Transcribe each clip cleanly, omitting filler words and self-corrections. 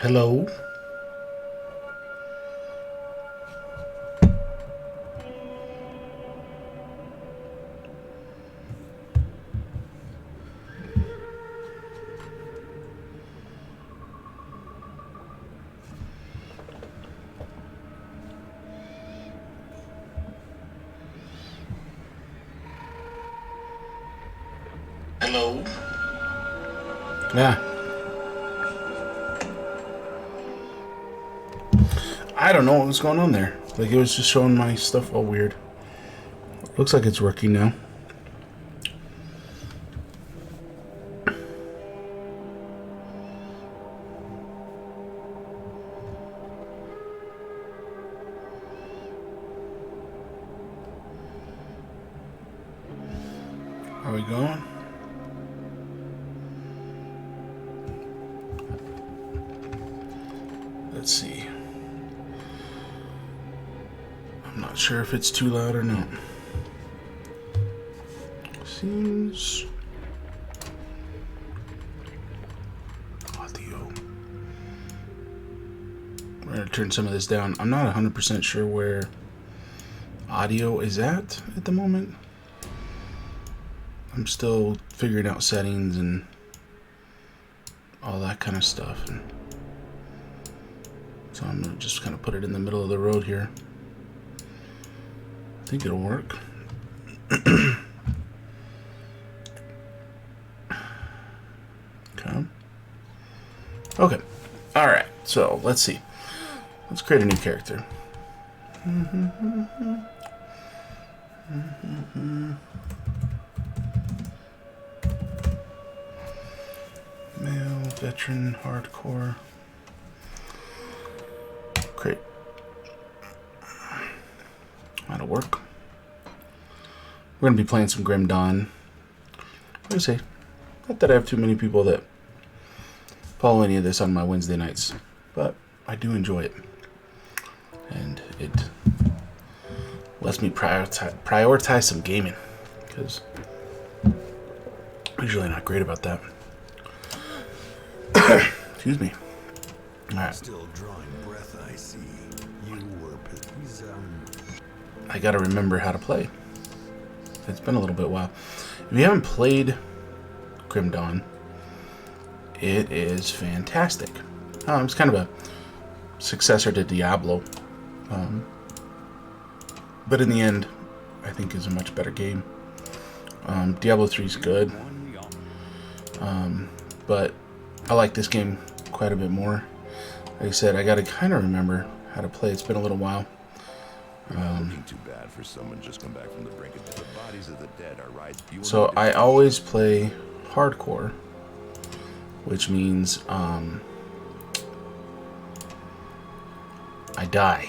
Hello? Hello? Yeah. I don't know what was going on there. Like, it was just showing my stuff all weird. Looks like it's working now. Are we going? Let's see. I'm not sure if it's too loud or not. Seems... audio. We're going to turn some of this down. I'm not 100% sure where audio is at the moment. I'm still figuring out settings and all that kind of stuff. And so I'm going to just kind of put it in the middle of the road here. I think it'll work. Okay. All right. So let's see. Let's create a new character. Male, veteran, hardcore. Great. That'll work. We're going to be playing some Grim Dawn. What do I say? Not that I have too many people that follow any of this on my Wednesday nights, but I do enjoy it. And it lets me prioritize some gaming, because I'm usually not great about that. Excuse me. All right. Still drawing breath, I see. You were I gotta remember how to play. It's been a little bit while. If you haven't played Grim Dawn, it is fantastic. It's kind of a successor to Diablo, but in the end, I think is a much better game. Diablo 3 is good, but I like this game quite a bit more. Like I said, I gotta kind of remember how to play. It's been a little while. looking too bad for someone just come back from the brink of death. The bodies of the dead are right. So I always play hardcore, which means I die.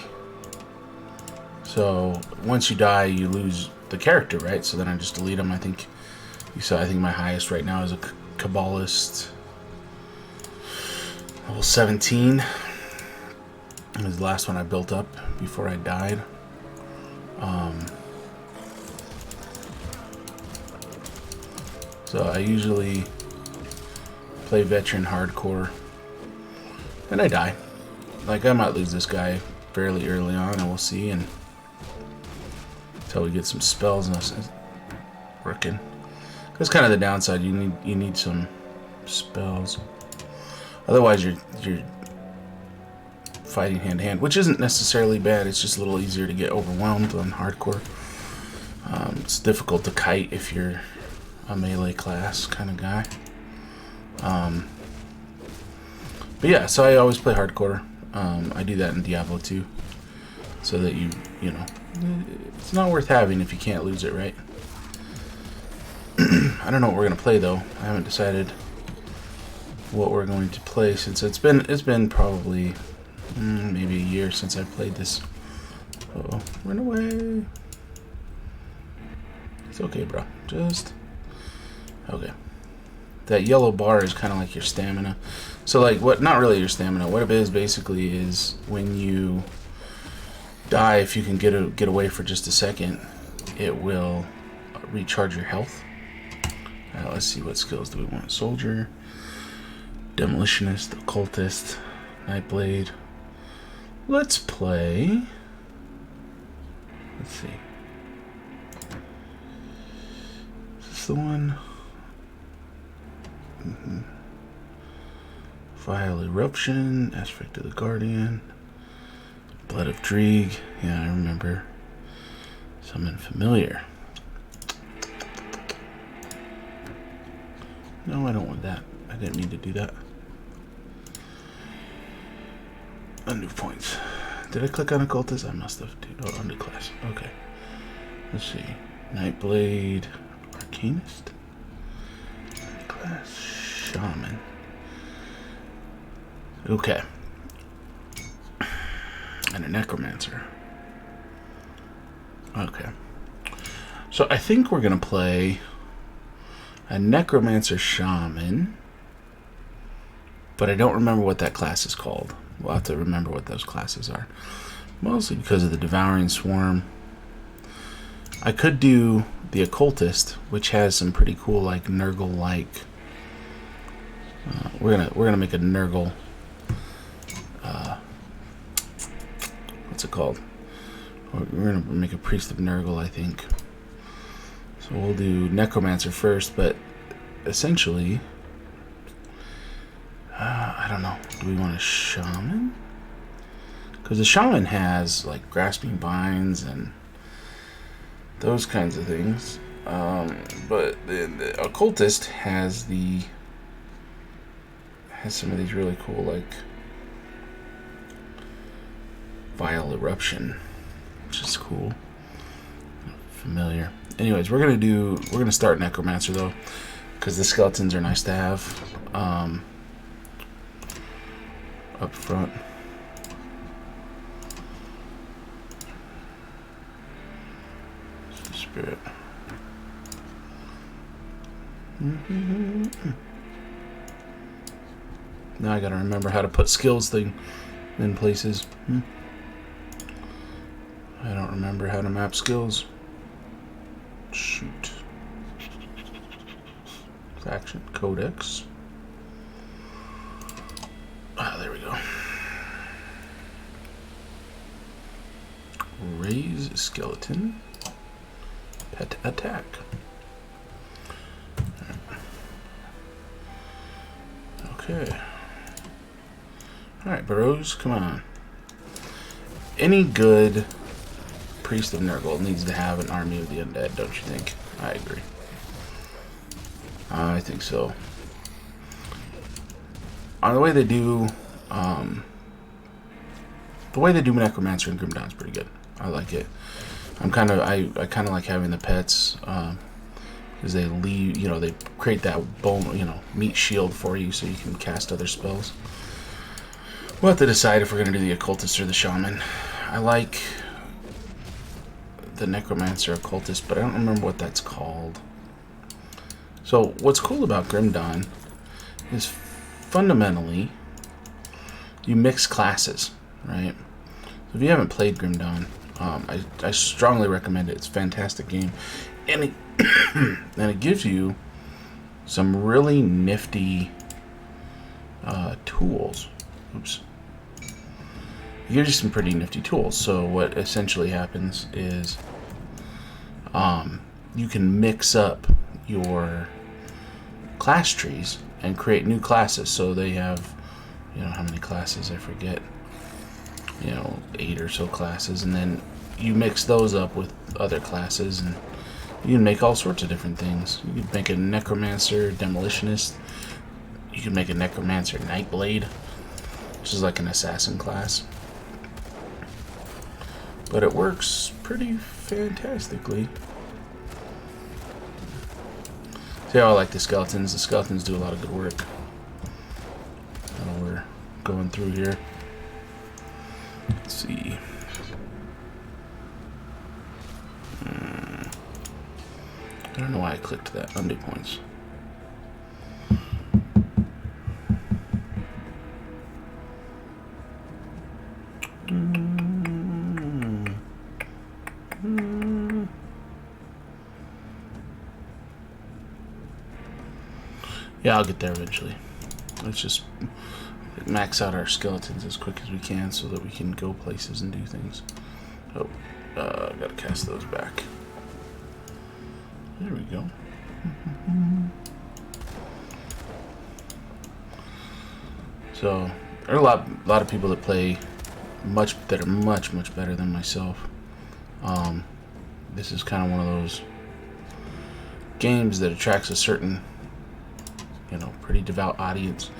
So once you die, you lose the character, right? So then I just delete them. I think you saw. I think my highest right now is a Kabbalist, level 17. It was the last one I built up before I died. So I usually play veteran hardcore, and I die. Like, I might lose this guy fairly early on, and we'll see, and until we get some spells and us working. That's kind of the downside. You need some spells. Otherwise, you're fighting hand to hand, which isn't necessarily bad. It's just a little easier to get overwhelmed on hardcore. It's difficult to kite if you're a melee class kind of guy. But yeah, so I always play hardcore. I do that in Diablo 2, so that you know, it's not worth having if you can't lose it, right? I don't know what we're gonna play though. I haven't decided what we're going to play since it's been probably maybe a year since I played this. Uh-oh, run away. It's okay, bro. Just okay. That yellow bar is kind of like your stamina. So like, what? Not really your stamina. What it is basically is when you die, if you can get away for just a second, it will recharge your health. Let's see, what skills do we want? Soldier, demolitionist, occultist, Nightblade. Let's play. Let's see. Is this the one? Vile Eruption. Aspect of the Guardian. Blood of Dreeg. Yeah, I remember. Summon Familiar. No, I don't want that. I didn't mean to do that. Undo points. Did I click on Occultist? I must have. Oh, undo class. Okay. Let's see. Nightblade. Arcanist. Class. Shaman. Okay. And a Necromancer. Okay. So I think we're going to play a Necromancer Shaman. But I don't remember what that class is called. We'll have to remember what those classes are. Mostly because of the Devouring Swarm. I could do the Occultist, which has some pretty cool, like, Nurgle-like. We're gonna make a Nurgle. What's it called? We're gonna make a Priest of Nurgle, I think. So we'll do Necromancer first, but essentially, I don't know. Do we want a Shaman? Because the Shaman has like Grasping Binds and those kinds of things. But the Occultist has some of these really cool, like Vile Eruption, which is cool. Familiar. Anyways, we're gonna start Necromancer though, because the skeletons are nice to have up front. Spirit. Now I gotta remember how to put skills thing in places. I don't remember how to map skills. Shoot. Faction Codex. Ah, there we go. Raise skeleton. Pet attack. Okay. Alright, bros, come on. Any good Priest of Nurgle needs to have an army of the undead, don't you think? I agree. I think so. The way they do Necromancer and Grim Dawn's pretty good. I like it. I kind of like having the pets because they leave, they create that bone, meat shield for you so you can cast other spells. We'll have to decide if we're going to do the Occultist or the Shaman. I like the Necromancer Occultist, but I don't remember what that's called. So what's cool about Grim Dawn is fundamentally you mix classes, right? So if you haven't played Grim Dawn, I strongly recommend it. It's a fantastic game, and it gives you some really nifty tools. Oops. It gives you some pretty nifty tools. So what essentially happens is you can mix up your class trees and create new classes. So they have, how many classes? I forget. 8 or so classes, and then you mix those up with other classes, and you can make all sorts of different things. You can make a Necromancer Demolitionist. You can make a Necromancer Nightblade, which is like an assassin class. But it works pretty fantastically. See how I like the skeletons? The skeletons do a lot of good work. We're going through here. Let's see. I don't know why I clicked that. Undo points. Yeah, I'll get there eventually. Let's just max out our skeletons as quick as we can so that we can go places and do things. Oh, gotta cast those back. There we go. So there are a lot of people that play much better than myself. This is kind of one of those games that attracts a certain, pretty devout audience.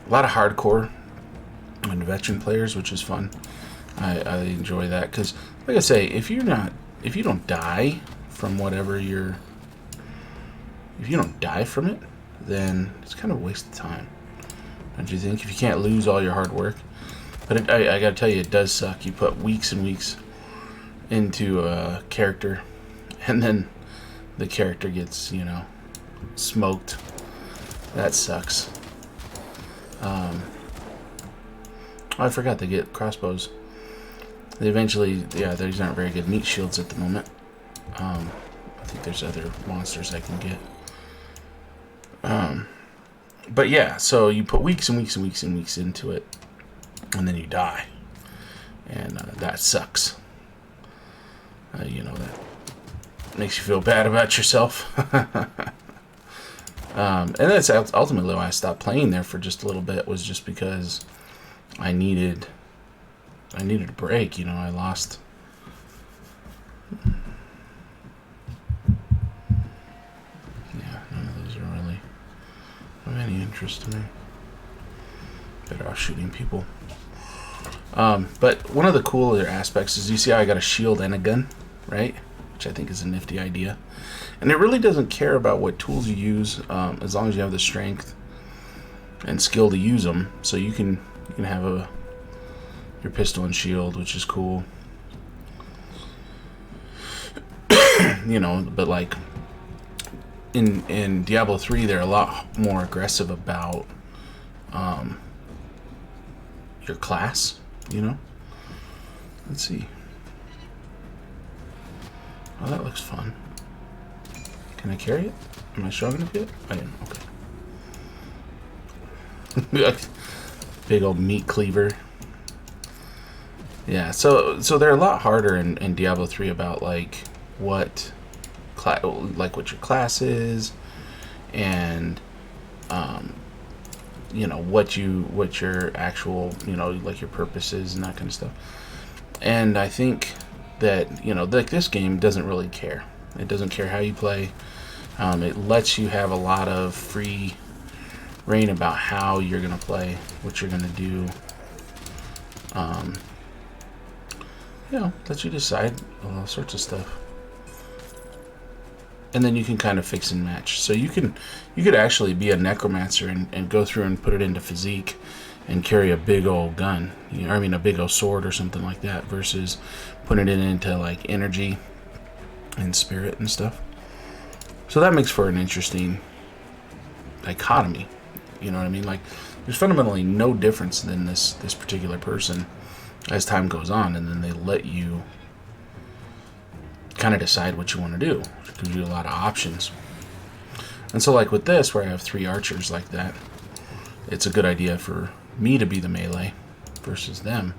A lot of hardcore and veteran players, which is fun. I enjoy that because, like I say, if you don't die from whatever if you don't die from it, then it's kind of a waste of time, don't you think? If you can't lose all your hard work. But I gotta tell you, it does suck. You put weeks and weeks into a character, and then the character gets, smoked. That sucks. I forgot they get crossbows. They eventually, these aren't very good meat shields at the moment. I think there's other monsters I can get. But yeah, so you put weeks and weeks and weeks and weeks into it, and then you die. And that sucks. That makes you feel bad about yourself. And that's ultimately why I stopped playing there for just a little bit, was just because I needed a break. I lost. Yeah, none of those are really of any interest to me. Better off shooting people. But one of the cooler aspects is, you see how I got a shield and a gun, right? Which I think is a nifty idea. And it really doesn't care about what tools you use, as long as you have the strength and skill to use them. So you can have your pistol and shield, which is cool. But like in Diablo 3, they're a lot more aggressive about your class. Let's see. Oh, that looks fun. Can I carry it? Am I strong enough yet? I am. Okay. Big old meat cleaver. Yeah, so they're a lot harder in Diablo 3 about what your class is, and what your actual your purpose is and that kind of stuff. And I think that this game doesn't really care. It doesn't care how you play. It lets you have a lot of free reign about how you're gonna play, what you're gonna do. Lets you decide all sorts of stuff. And then you can kind of fix and match. So you could actually be a necromancer and go through and put it into physique and carry a big old gun. A big old sword or something like that, versus putting it into energy and spirit and stuff. So that makes for an interesting dichotomy. You know what I mean? There's fundamentally no difference than this particular person as time goes on, and then they let you kind of decide what you want to do. It gives you a lot of options. And so with this, where I have 3 archers like that, it's a good idea for me to be the melee versus them.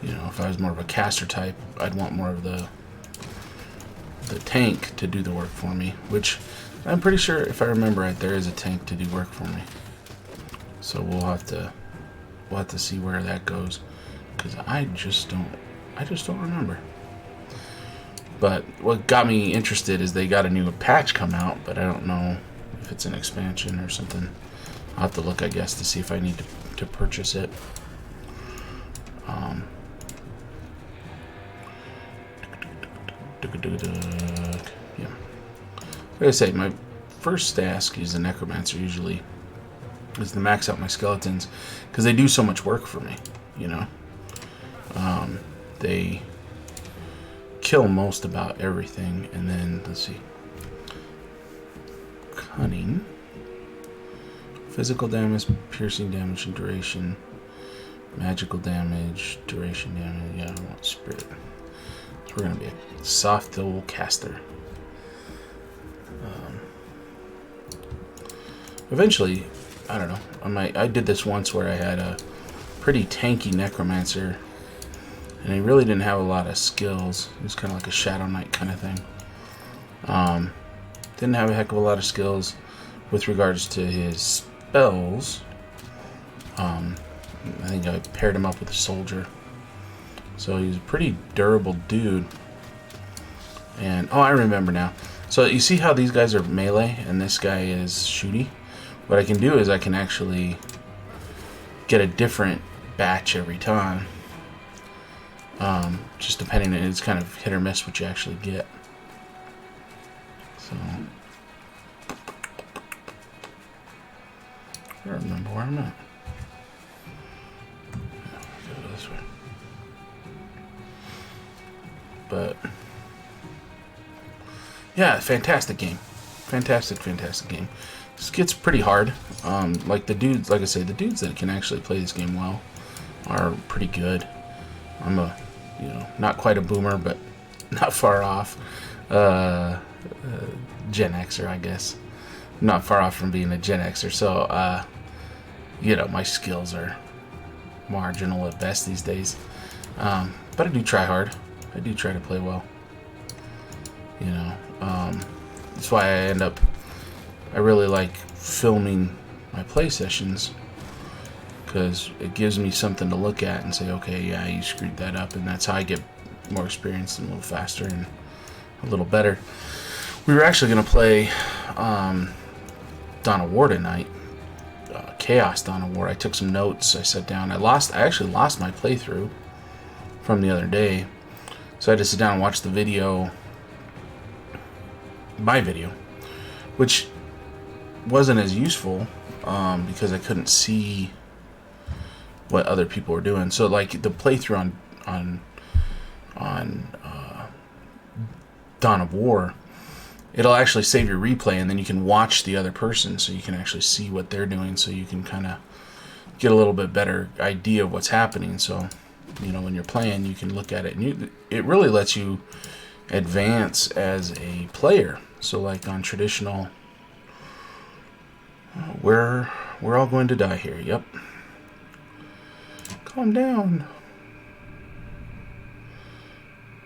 If I was more of a caster type, I'd want more of the tank to do the work for me, which I'm pretty sure, if I remember right, there is a tank to do work for me. So we'll have to see where that goes, because I just don't remember. But what got me interested is they got a new patch come out, but I don't know if it's an expansion or something. I'll have to look, I guess, to see if I need to purchase it. Yeah. Like I say, my first task as a necromancer usually is to max out my skeletons, because they do so much work for me. They kill most about everything, and then let's see. Cunning, physical damage, piercing damage, and duration. Magical damage, duration damage. Yeah, I want spirit. So we're gonna be a soft old caster. Eventually, I don't know. I did this once where I had a pretty tanky necromancer, and he really didn't have a lot of skills. He was kind of like a Shadow Knight kind of thing. Didn't have a heck of a lot of skills with regards to his spells. I think I paired him up with a soldier. So he's a pretty durable dude. And, oh, I remember now. So you see how these guys are melee and this guy is shooty? What I can do is I can actually get a different batch every time. Just depending, it's kind of hit or miss what you actually get. So, I don't remember where I'm at. Go this way. But yeah, fantastic game. Fantastic game. This gets pretty hard. Like the dudes, like I say, the dudes that can actually play this game well are pretty good. I'm a, not quite a boomer, but not far off. Gen Xer, I guess. Not far off from being a Gen Xer. So, my skills are marginal at best these days. But I do try hard. I do try to play well. That's why I really like filming my play sessions, because it gives me something to look at and say, okay, yeah, you screwed that up, and that's how I get more experienced and a little faster and a little better. We were actually going to play Dawn of War tonight. Chaos Dawn of War. I took some notes. I sat down. I actually lost my playthrough from the other day. So I had to sit down and watch the video. My video. Which wasn't as useful because I couldn't see what other people were doing. So like the playthrough on Dawn of War, it'll actually save your replay, and then you can watch the other person, so you can actually see what they're doing, so you can kind of get a little bit better idea of what's happening. So, when you're playing, you can look at it, and it really lets you advance as a player. So, like on traditional, we're all going to die here. Yep. Calm down.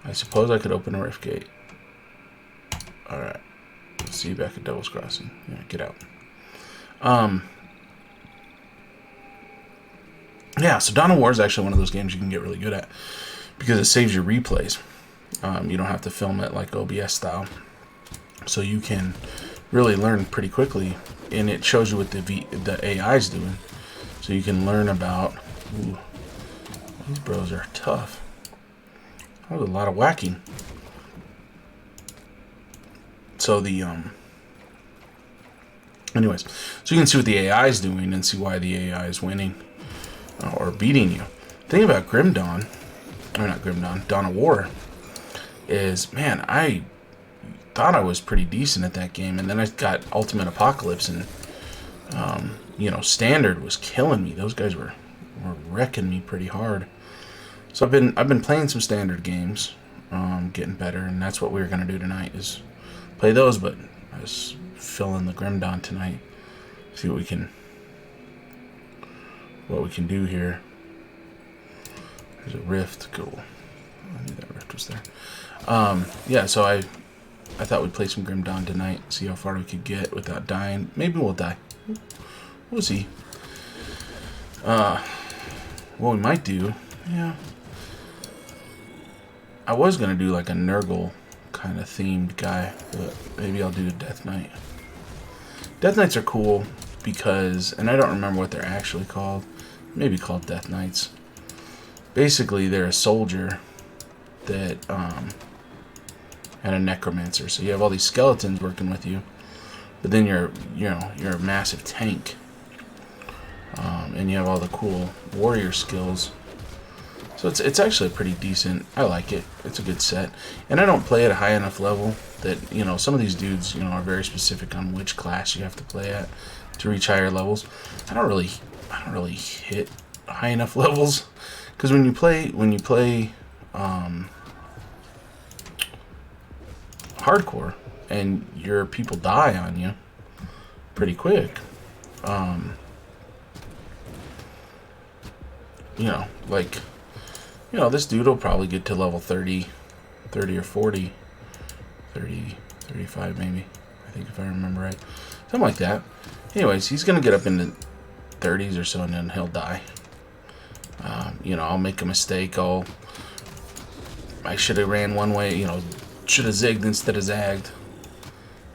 I suppose I could open a rift gate. Alright. See you back at Devil's Crossing. Yeah, get out. Yeah, so Dawn of War is actually one of those games you can get really good at, because it saves your replays. You don't have to film it like OBS style. So you can really learn pretty quickly, and it shows you what the AI is doing. So you can learn about... Ooh, these bros are tough. That was a lot of whacking. So the anyways, so you can see what the AI is doing and see why the AI is winning or beating you. The thing about Dawn of War is, man, I thought I was pretty decent at that game, and then I got Ultimate Apocalypse, and Standard was killing me. Those guys were wrecking me pretty hard. So I've been playing some Standard games, getting better, and that's what we were gonna do tonight, is play those. But I was filling the Grim Dawn tonight. See what we can do here. There's a rift. Cool. I knew that rift was there. Yeah. So I thought we'd play some Grim Dawn tonight. See how far we could get without dying. Maybe we'll die. We'll see. What we might do. Yeah. I was gonna do like a Nurgle kind of themed guy, but maybe I'll do a Death Knight. Death Knights are cool because, and I don't remember what they're actually called, maybe called Death Knights. Basically, they're a soldier that and a necromancer. So you have all these skeletons working with you, but then you're a massive tank, and you have all the cool warrior skills. So it's actually pretty decent. I like it. It's a good set. And I don't play at a high enough level that, some of these dudes, are very specific on which class you have to play at to reach higher levels. I don't really hit high enough levels, because when you play hardcore and your people die on you pretty quick, you know, like, you know, this dude will probably get to level 30 or 40, 30, 35 maybe, I think, if I remember right. Something like that. Anyways, he's going to get up in the 30s or so, and then he'll die. You know, I'll make a mistake. I should have ran one way, you know, should have zigged instead of zagged.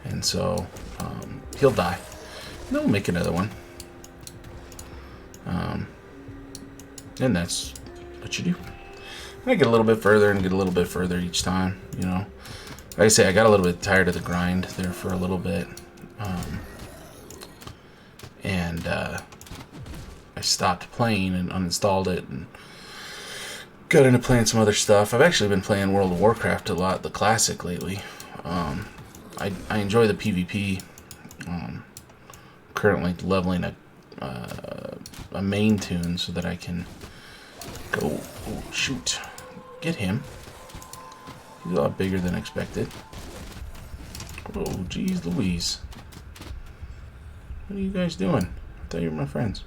And so, he'll die. And then we'll make another one. And that's what you do. And I get a little bit further and get a little bit further each time, you know. Like I say, I got a little bit tired of the grind there for a little bit. I stopped playing and uninstalled it and got into playing some other stuff. I've actually been playing World of Warcraft a lot, the classic, lately. I enjoy the PvP. Currently leveling a main tune so that I can go... Oh, shoot. Get him. He's a lot bigger than expected. Oh, geez Louise. What are you guys doing? I thought you were my friends.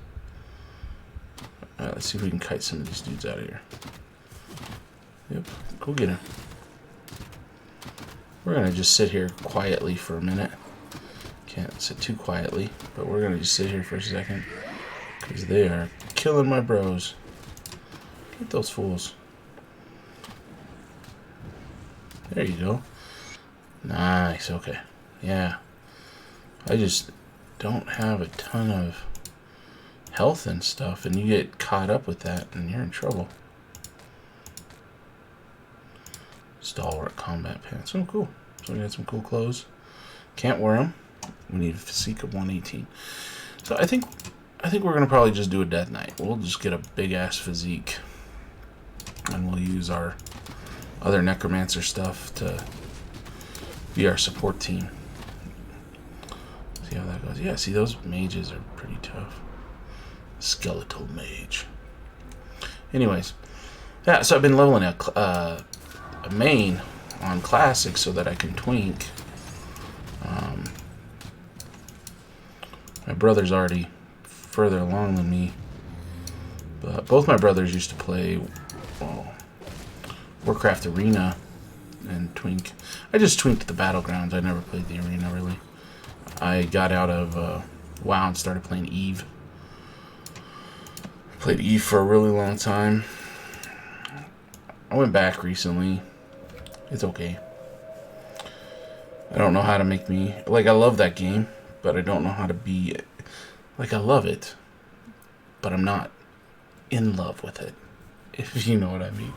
Alright, let's see if we can kite some of these dudes out of here. Yep, go get him. We're going to just sit here quietly for a minute. Can't sit too quietly, but we're going to just sit here for a second. Because they are killing my bros. Get those fools. There you go. Nice, okay. Yeah. I just don't have a ton of health and stuff, and you get caught up with that, and you're in trouble. Stalwart combat pants. Oh, cool. So we got some cool clothes. Can't wear them. We need a physique of 118. So I think we're gonna probably just do a death knight. We'll just get a big ass physique, and we'll use our other necromancer stuff to be our support team. See how that goes. Yeah, see, those mages are pretty tough. Skeletal mage. Anyways, yeah. So I've been leveling a main on classic so that I can twink. My brother's already further along than me, but both my brothers used to play Warcraft Arena and twink. I just twinked the battlegrounds. I never played the arena really. I got out of WoW and started playing Eve. Played Eve for a really long time. I went back recently. It's okay. I don't know how to make me... Like, I love that game, but I don't know how to be... Like, I love it, but I'm not in love with it, if you know what I mean.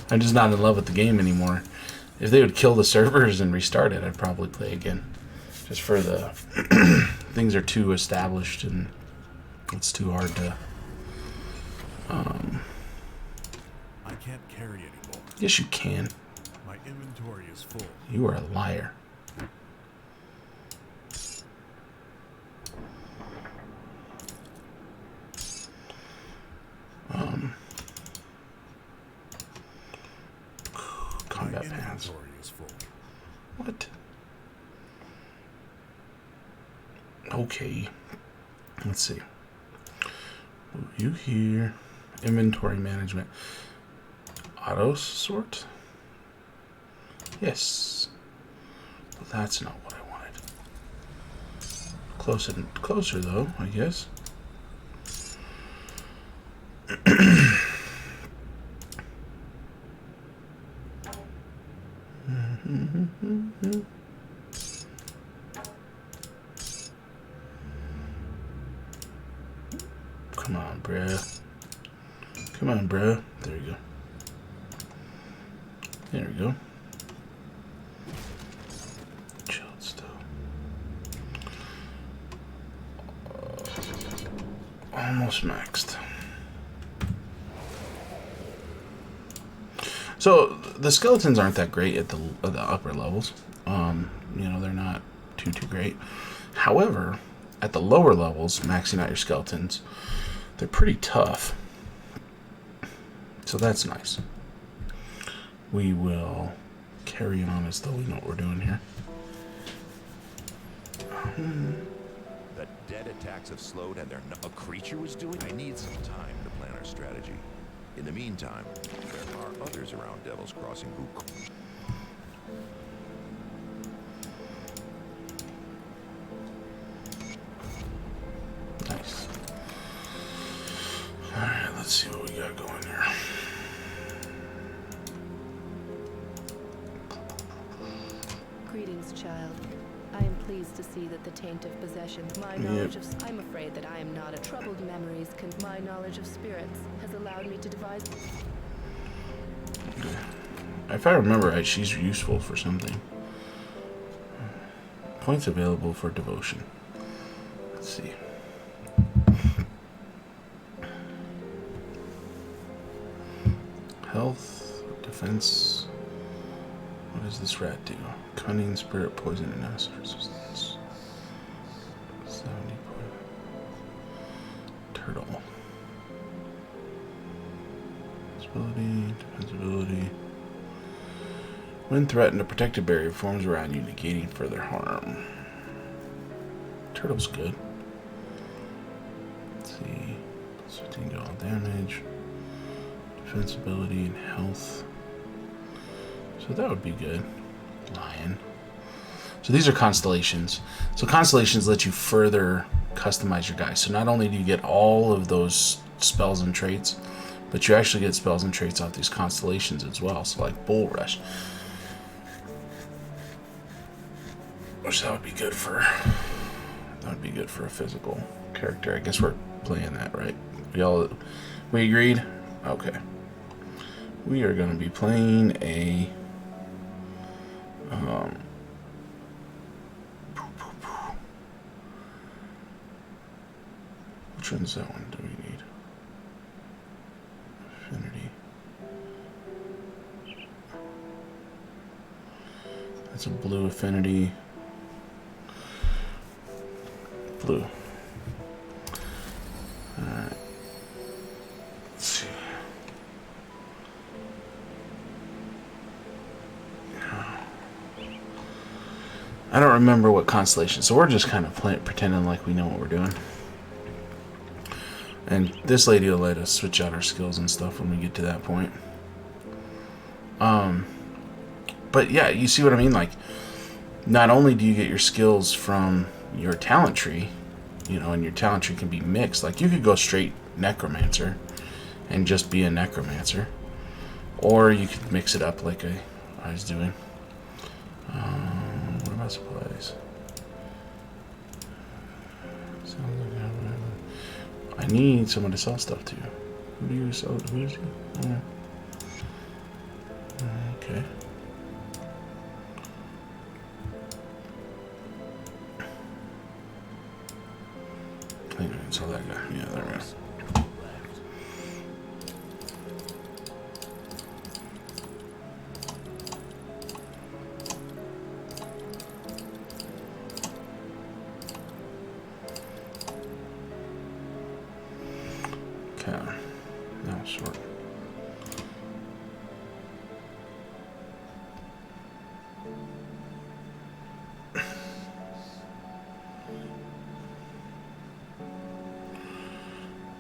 I'm just not in love with the game anymore. If they would kill the servers and restart it, I'd probably play again. Just for the... things are too established, and it's too hard to... I can't carry anymore. Yes, you can. My inventory is full. You are a liar. Combat My pants. inventory is full. What? Okay. Let's see. Move you here. Inventory management. Auto sort? Yes. But that's not what I wanted. Closer though, I guess. Come on, bruh. Come on, bruh. There you go. There we go. Chilled still. Almost maxed. So the skeletons aren't that great at the upper levels. You know, they're not too great. However, at the lower levels, maxing out your skeletons, they're pretty tough. So that's nice. We will carry on as though we know what we're doing here. The dead attacks have slowed and a creature was doing. I need some time to plan our strategy. In the meantime, there are others around Devil's Crossing who... Nice. Alright, let's see what we got going here. Greetings, child. I am pleased to see that the taint of possession, my knowledge of... I'm afraid that I am not a troubled memories, my knowledge of spirits has allowed me to devise... If I remember right, she's useful for something. Points available for devotion. Let's see. Health, defense. What does this rat do? Cunning, spirit, poison, and acid resistance. 70 point. Turtle. Ability, defensibility. When threatened, a protective barrier forms around you, negating further harm. Turtle's good. Let's see. Plus 15 to all damage. Defensibility and health. So that would be good. Lion. So these are constellations. So constellations let you further customize your guy. So not only do you get all of those spells and traits, but you actually get spells and traits off these constellations as well. So like Bull Rush. Which that would be good for a physical character. I guess we're playing that, right? We agreed? Okay. We are gonna be playing a which one's that one do we need? Affinity. That's a blue affinity. Blue. Alright. Let's see. I don't remember what constellation, so we're just kind of pretending like we know what we're doing. And this lady will let us switch out our skills and stuff when we get to that point. But yeah, you see what I mean? Like, not only do you get your skills from your talent tree, and your talent tree can be mixed. Like, you could go straight necromancer and just be a necromancer, or you could mix it up like I was doing. What about supplies? Sounds like I need someone to sell stuff to. Who do you sell? Who is he? Oh. Okay. I think I can sell that guy. Yeah, there we go. Okay. Now sort.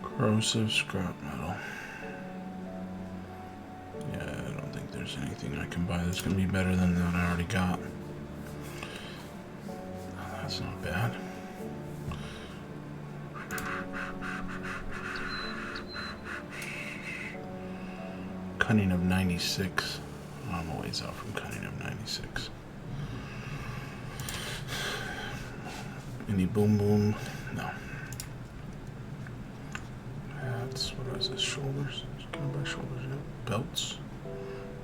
Corrosive scrap metal. Yeah, I don't think there's anything I can buy that's going to be better than that I already got. Oh, that's not bad. Cunning of 96. Oh, I'm a ways out from cunning of 96. Any boom boom? No. Hats. What is this? Shoulders? Can I buy shoulders yet? Belts?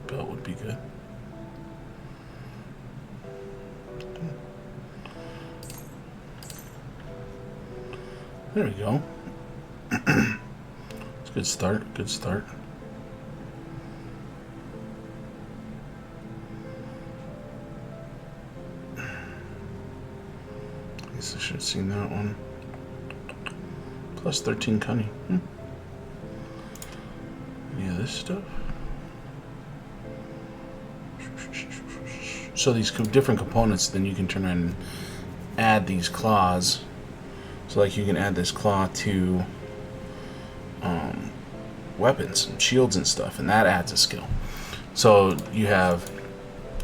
Belt would be good. There we go. It's a good start. Good start. I guess I should have seen that one. Plus 13 cunning. Yeah, this stuff. So these different components, then you can turn around and add these claws. So like you can add this claw to weapons, and shields, and stuff, and that adds a skill. So you have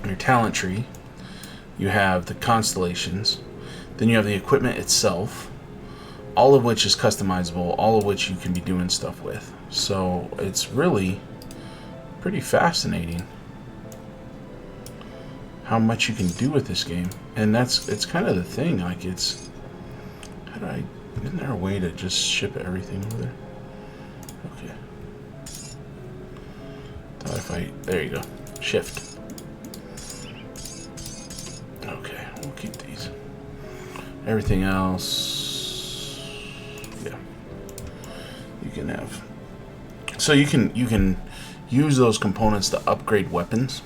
your talent tree, you have the constellations, then you have the equipment itself, all of which is customizable, all of which you can be doing stuff with. So it's really pretty fascinating how much you can do with this game. And it's kind of the thing, like isn't there a way to just ship everything over there? Okay. There you go. Shift. Okay, we'll keep these. Everything else, yeah, you can have. So you can use those components to upgrade weapons.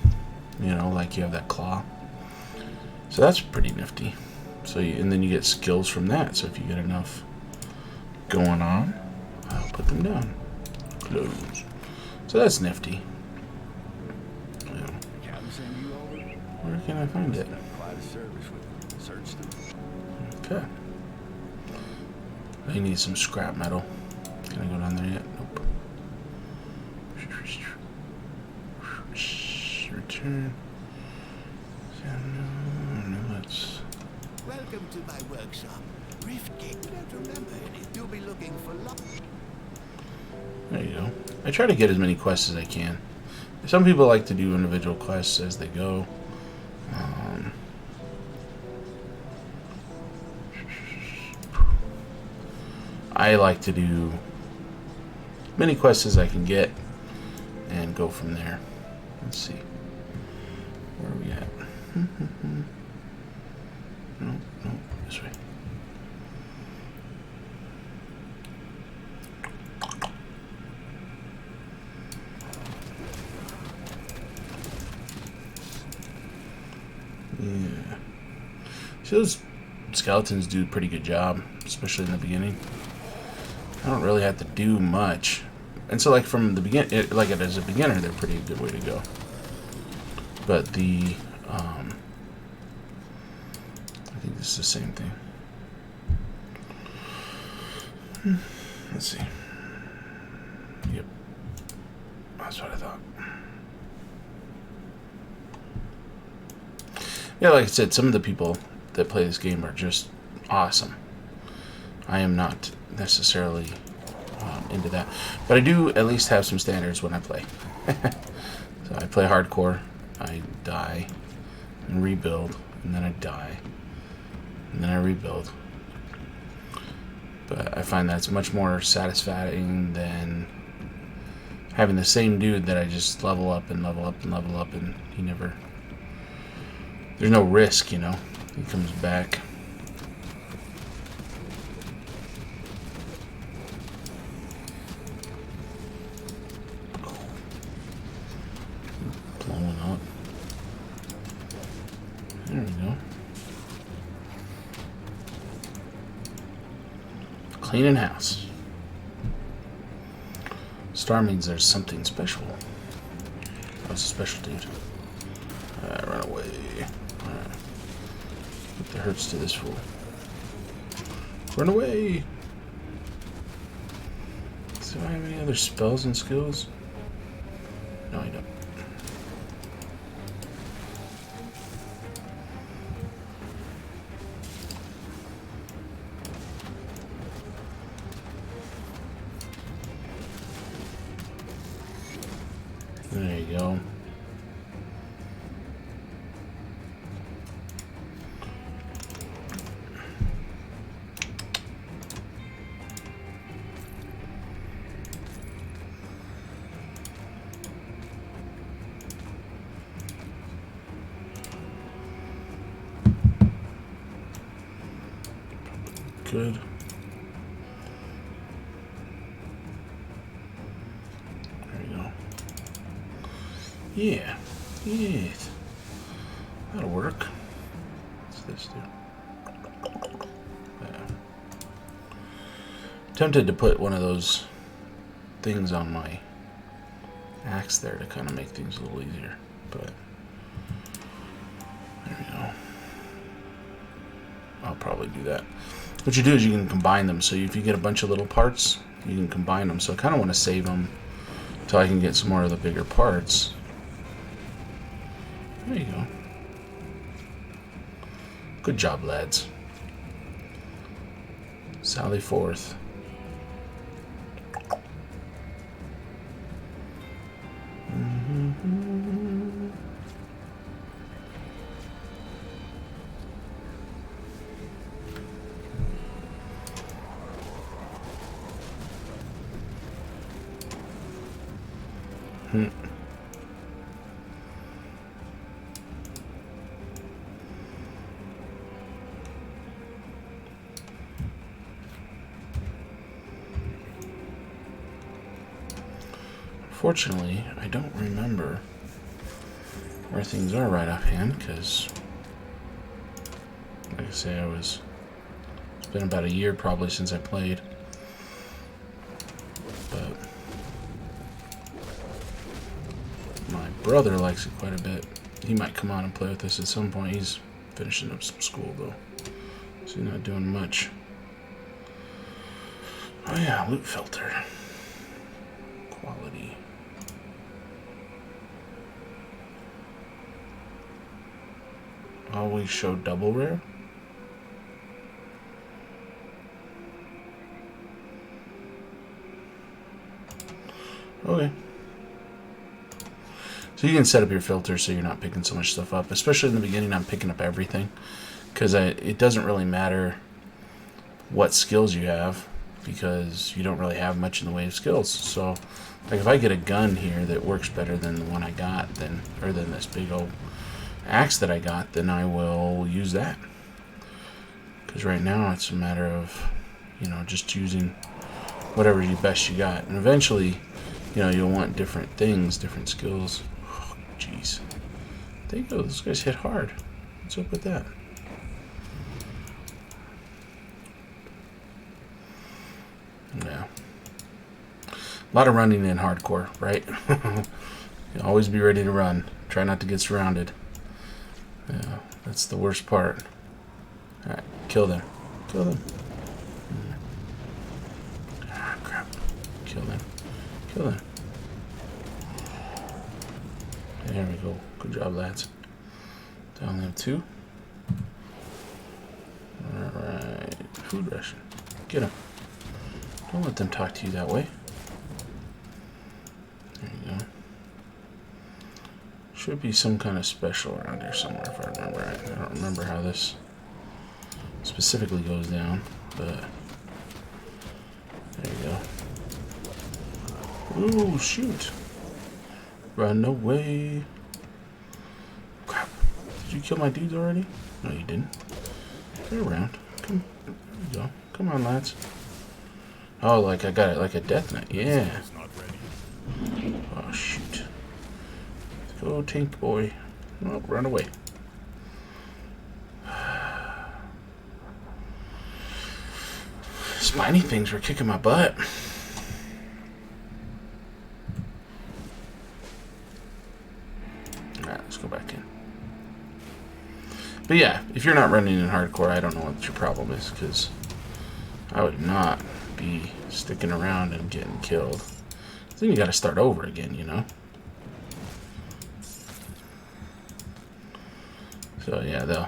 You know, like you have that claw. So that's pretty nifty. So and then you get skills from that. So if you get enough going on, I'll put them down. Close. So that's nifty. Yeah. Where can I find it? Okay. I need some scrap metal. Can I go down there yet? Nope. Return. Let's. Welcome to my workshop. Riftgate. Don't remember any. You'll be looking for luck. There you go. I try to get as many quests as I can. Some people like to do individual quests as they go. I like to do as many quests as I can get and go from there. Let's see. Where are we at? No, this way. Yeah. So those skeletons do a pretty good job, especially in the beginning. I don't really have to do much. And so, like, from the beginning, like, as a beginner, they're pretty good way to go. But the, I think this is the same thing. Let's see. Yep. That's what I thought. Yeah, like I said, some of the people that play this game are just awesome. I am not necessarily into that, but I do at least have some standards when I play. So I play hardcore, I die and rebuild, and then I die and then I rebuild. But I find that's much more satisfying than having the same dude that I just level up and level up and level up, and he never, there's no risk, you know. He comes back. Blowing up. There we go. Cleaning house. Star means there's something special. That's a special dude. Run away. Alright. Put the hurts to this fool. Run away! Do I have any other spells and skills? No, I don't. There you go. Good. There you go. Yeah. Yes. That'll work. What's this do? Tempted to put one of those things on my axe there to kind of make things a little easier, but there we go. I'll probably do that. What you do is you can combine them. So if you get a bunch of little parts, you can combine them. So I kind of want to save them Until I can get some more of the bigger parts. There you go. Good job, lads. Sally forth. Fortunately, I don't remember where things are right offhand, because, like I say, it's been about a year probably since I played. But my brother likes it quite a bit. He might come on and play with us at some point. He's finishing up some school, though, so he's not doing much. Oh yeah, loot filter. Quality. Always show double rare. Okay. So you can set up your filter so you're not picking so much stuff up. Especially in the beginning, I'm picking up everything. Because it doesn't really matter what skills you have, because you don't really have much in the way of skills. So, like if I get a gun here that works better than the one I got, or than this big old axe that I got, then I will use that. Because right now it's a matter of, just using whatever best you got. And eventually, you'll want different things, different skills. Oh, jeez. There you go. Those guys hit hard. What's up with that? Yeah. A lot of running in hardcore, right? You always be ready to run. Try not to get surrounded. Yeah, that's the worst part. Alright, kill them. Kill them. Ah, crap. Kill them. Kill them. There we go. Good job, lads. They only have 2. Alright. Food ration. Get them. Don't let them talk to you that way. There you go. Should be some kind of special around here somewhere, if I remember right. I don't remember how this specifically goes down, but there you go. Ooh, shoot. Run away. Crap. Did you kill my dudes already? No, you didn't. They're around. Come. There you go. Come on, lads. Oh, like I got it like a death knight. Yeah. Not ready. Oh, shoot. Let's go, tank boy. Oh, run away. Spiny things were kicking my butt. Alright, let's go back in. But yeah, if you're not running in hardcore, I don't know what your problem is, because I would not be sticking around and getting killed. Then you gotta start over again, So yeah,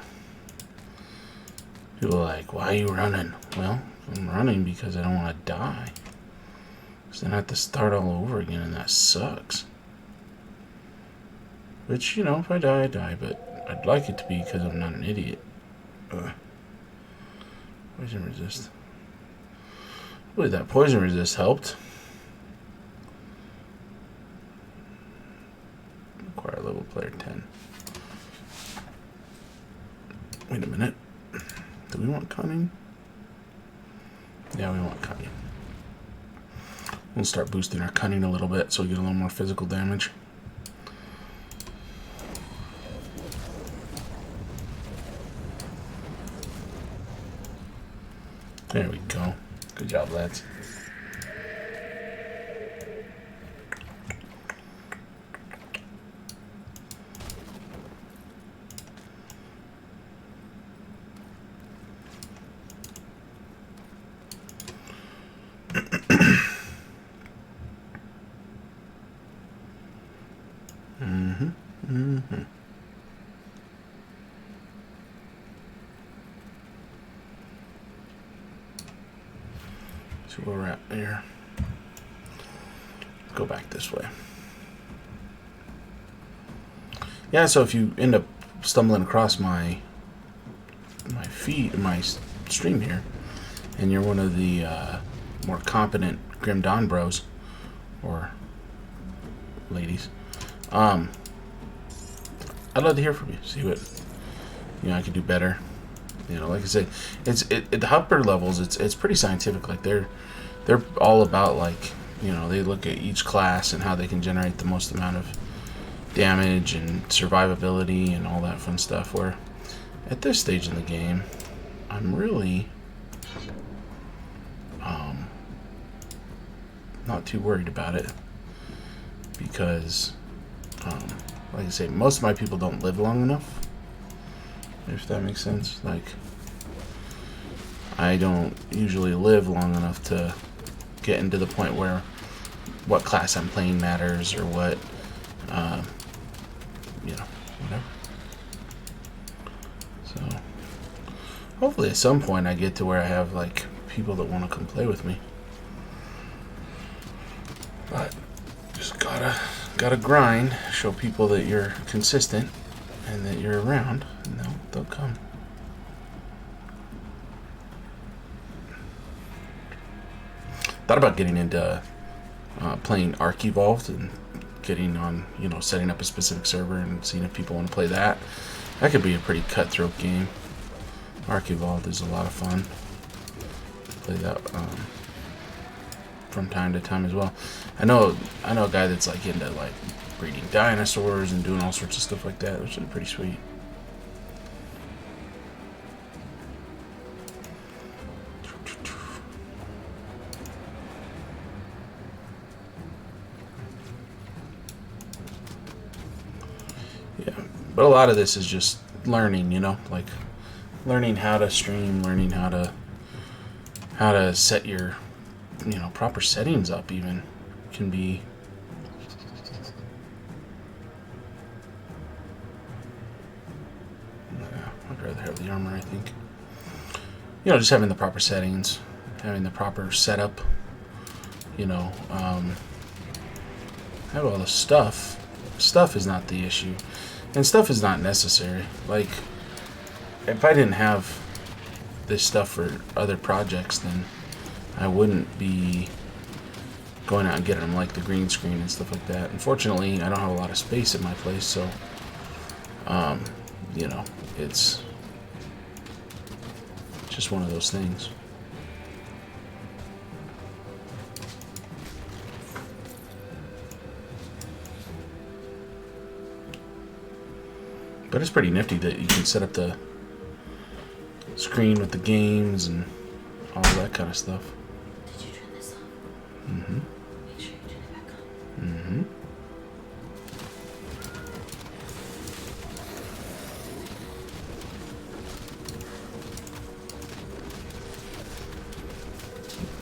people are like, why are you running? Well, I'm running because I don't want to die. Because then I have to start all over again, and that sucks. Which, if I die, I die, but I'd like it to be because I'm not an idiot. Poison resist. I believe that poison resist helped. Acquire level player 10. Wait a minute. Do we want cunning? Yeah, we want cunning. We'll start boosting our cunning a little bit so we get a little more physical damage. There we go. Good job, lads. Mm-hmm. See where we're at here. Go back this way. Yeah, so if you end up stumbling across my feed, my stream here, and you're one of the more competent Grim Dawn bros or ladies, I'd love to hear from you. See what I could do better. Like I said, it's at the upper levels. It's pretty scientific. Like they're all about like they look at each class and how they can generate the most amount of damage and survivability and all that fun stuff. Where at this stage in the game, I'm really not too worried about it because, like I say, most of my people don't live long enough. If that makes sense. Like, I don't usually live long enough to get into the point where what class I'm playing matters or what, whatever. So, hopefully at some point I get to where I have, like, people that want to come play with me. But, just gotta grind, show people that you're consistent and that you're around, and they'll come. Thought about getting into playing Arc Evolved and getting on, setting up a specific server and seeing if people want to play that. That could be a pretty cutthroat game. Arc Evolved is a lot of fun. Play that from time to time as well. I know a guy that's like into like breeding dinosaurs and doing all sorts of stuff like that, which is pretty sweet. Yeah, but a lot of this is just learning, like learning how to stream, learning how to set your, proper settings up even can be. I'd rather have the armor, I think. Just having the proper settings, having the proper setup, have all the stuff. Stuff is not the issue. And stuff is not necessary. Like, if I didn't have this stuff for other projects, then I wouldn't be going out and getting them, like the green screen and stuff like that. Unfortunately, I don't have a lot of space in my place, so, it's just one of those things. But it's pretty nifty that you can set up the screen with the games and all that kind of stuff. Did you turn this off? Mm-hmm. Make sure you turn it back on. Mm-hmm.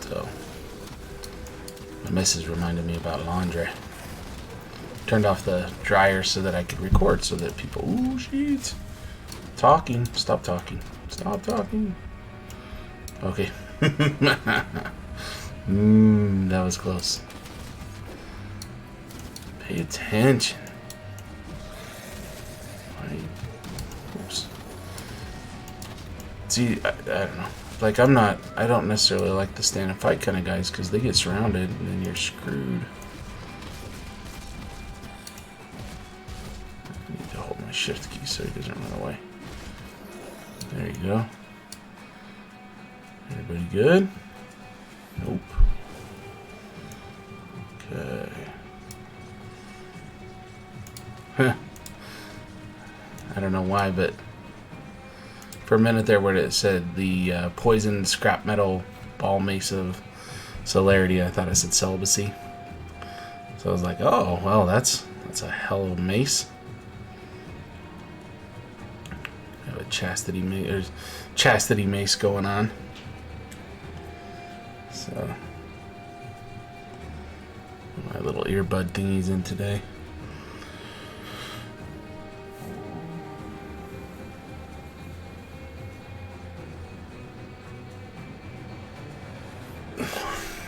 So, my missus reminded me about laundry. Turned off the dryer so that I could record, so that people, ooh, sheets, talking. Stop talking. Stop talking. Okay. That was close. Pay attention. Oops. See, I don't know. Like, I don't necessarily like the stand and fight kind of guys, because they get surrounded and then you're screwed. I need to hold my shift key so he doesn't run away. There you go. Everybody good? Nope. Okay. I don't know why, but for a minute there where it said the poisoned scrap metal ball mace of celerity, I thought it said celibacy. So I was like, oh, well, that's a hell of a mace. I have a chastity mace going on. So my little earbud thingy's in today.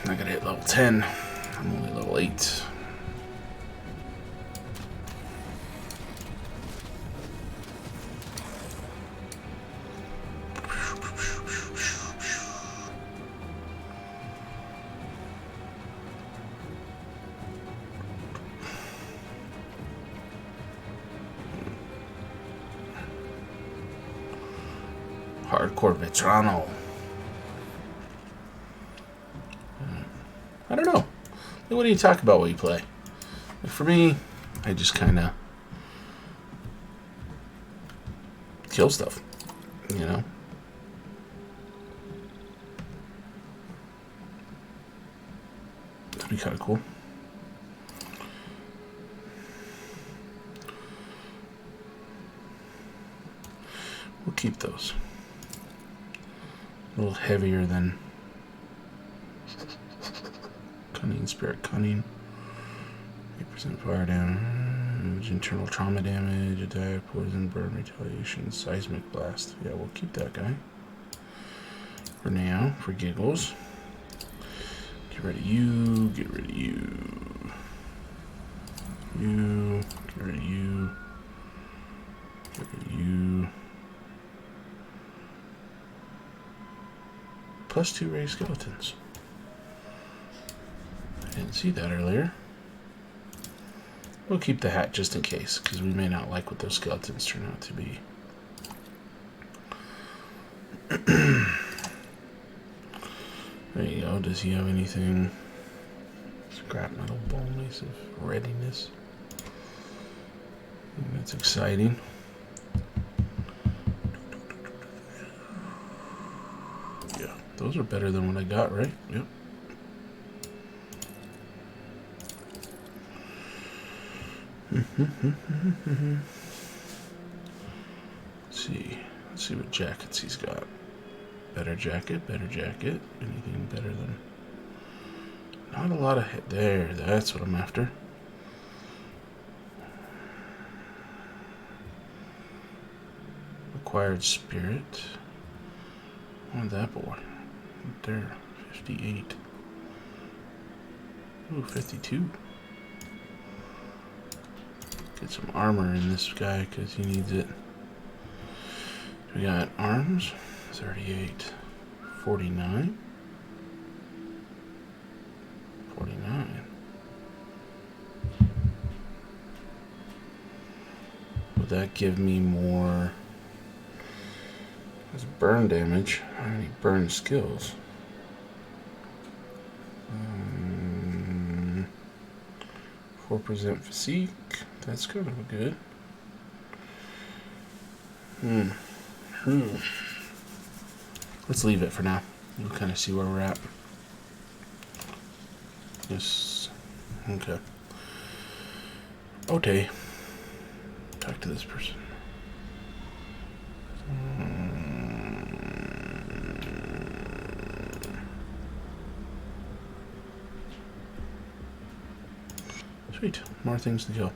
I gotta hit level 10. I'm only level 8. Hardcore Veterano. I don't know. What do you talk about while you play? Like for me, I just kind of kill stuff, you know? That'd be kind of cool. We'll keep those. A little heavier than Cunning, Spirit Cunning. 8% fire damage, internal trauma damage, attack, poison, burn, retaliation, seismic blast. Yeah, we'll keep that guy. For now, for giggles. Get rid of you, get rid of you. You, get rid of you. Get rid of you. Plus 2 raised skeletons. I didn't see that earlier. We'll keep the hat just in case, because we may not like what those skeletons turn out to be. There you go. Does he have anything? Scrap metal, bone mace of readiness. That's exciting. Yeah, those are better than what I got, right? Yep. Let's see what jackets he's got. Better jacket. Anything better than... Not a lot of hit there. That's what I'm after. Acquired spirit. What that boy? There. 58. Ooh, 52. Get some armor in this guy because he needs it. We got arms. 38. 49. 49. Would that give me more? That's burn damage. I need burn skills. 4% physique. That's kind of good. Let's leave it for now. We'll kind of see where we're at. Yes. Okay. Okay. Talk to this person. Sweet. More things to kill.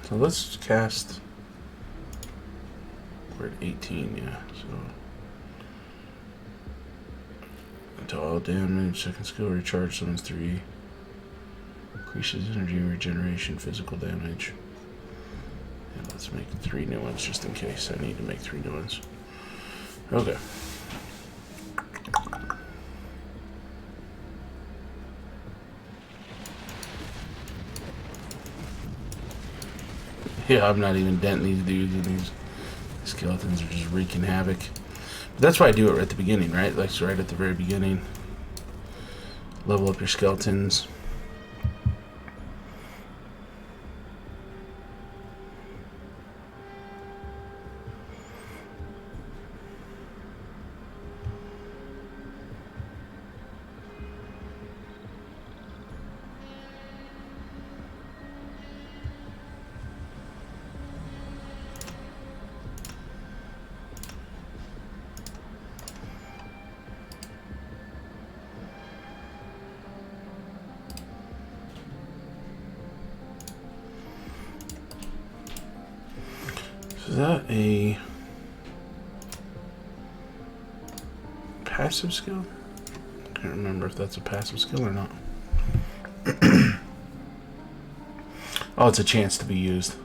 So let's cast. We're at 18, yeah. So until all damage, second skill recharge summons 3. Increases energy regeneration, physical damage. And let's make 3 new ones just in case I need to make 3 new ones. Okay. Yeah, I'm not even denting these dudes, and these skeletons are just wreaking havoc. But that's why I do it right at the beginning, right? Like, so right at the very beginning. Level up your skeletons. Is that a passive skill? Can't remember if that's a passive skill or not. Oh, it's a chance to be used.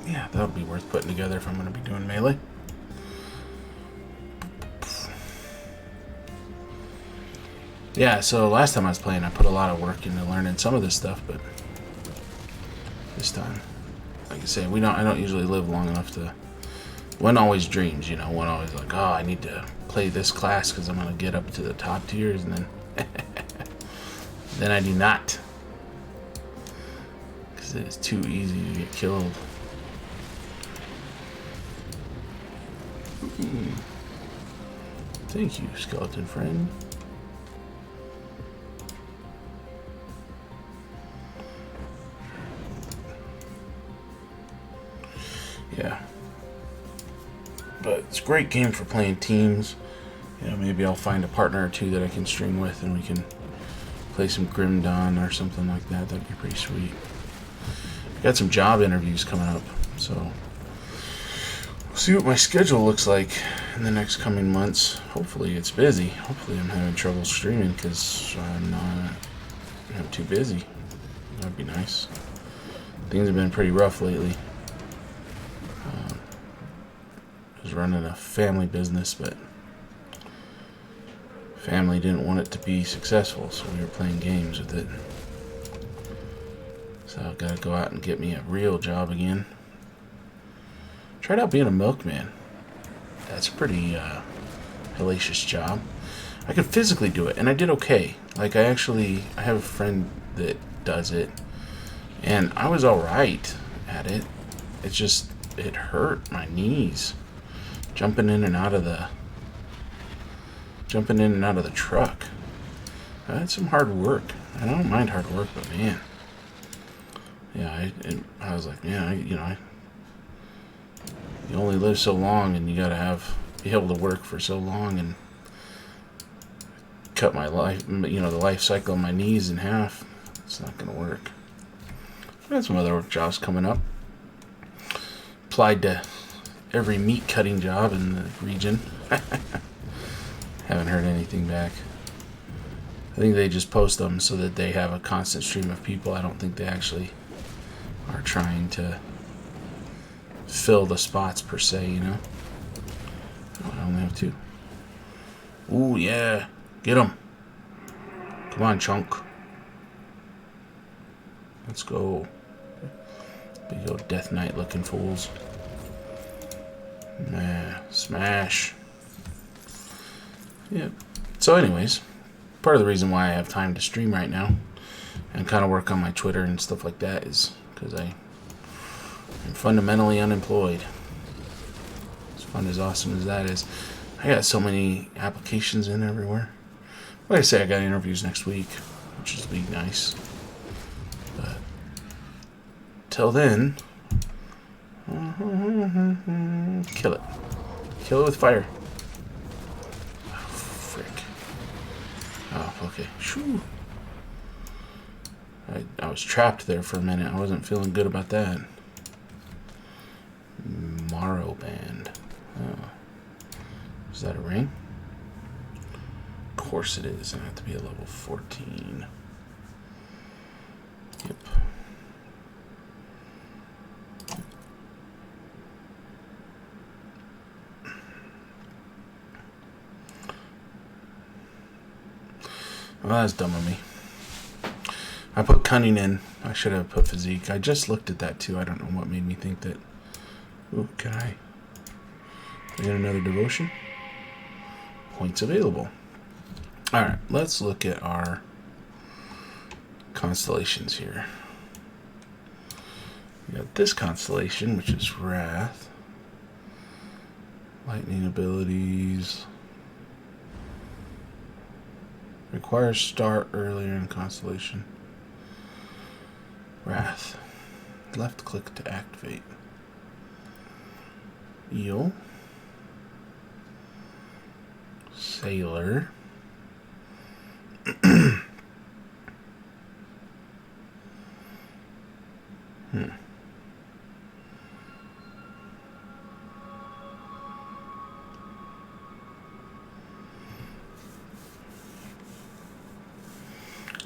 Yeah, that would be worth putting together if I'm going to be doing melee. Yeah, so last time I was playing, I put a lot of work into learning some of this stuff, but this time, like I say, I don't usually live long enough to. One always dreams, you know. One always like, oh, I need to play this class because I'm gonna get up to the top tiers, and then I do not, because it is too easy to get killed. Ooh. Thank you, skeleton friend. Yeah. But it's a great game for playing teams. You know, maybe I'll find a partner or two that I can stream with and we can play some Grim Dawn or something like that. That'd be pretty sweet. Got some job interviews coming up, so we'll see what my schedule looks like in the next coming months. Hopefully it's busy. Hopefully I'm having trouble streaming because I'm too busy. That'd be nice. Things have been pretty rough lately. I was running a family business, but family didn't want it to be successful, so we were playing games with it. So I've got to go out and get me a real job again. Tried out being a milkman. That's a pretty hellacious job. I could physically do it, and I did okay. Like, I have a friend that does it, and I was alright at it. It's just, it hurt my knees. Jumping in and out of the truck. That's some hard work. I don't mind hard work, but man, yeah, I was like, man, you only live so long, and you gotta be able to work for so long, and cut my life, the life cycle of my knees in half. It's not gonna work. I got some other work jobs coming up. Applied to every meat cutting job in the region. Haven't heard anything back. I think they just post them so that they have a constant stream of people. I don't think they actually are trying to fill the spots per se, you know? Oh, I only have 2. Ooh, yeah. Get them. Come on, chunk. Let's go. Big old Death Knight looking fools. Nah, smash. Yeah. So anyways, part of the reason why I have time to stream right now and kind of work on my Twitter and stuff like that is because I'm fundamentally unemployed. As fun as awesome as that is, I got so many applications in everywhere. Like I say, I got interviews next week, which is be nice. But till then, kill it. Kill it with fire. Oh, frick. Oh, okay. Shoo. I was trapped there for a minute. I wasn't feeling good about that. Morrow Band. Oh. Is that a ring? Of course it is. I have to be a level 14. Yep. Well, that's dumb of me. I put cunning in. I should have put physique. I just looked at that too. I don't know what made me think that. Ooh, can I get another devotion? Points available. Alright, let's look at our constellations here. We got this constellation, which is Wrath. Lightning abilities. Requires start earlier in constellation. Wrath. Left click to activate. Eel. Sailor.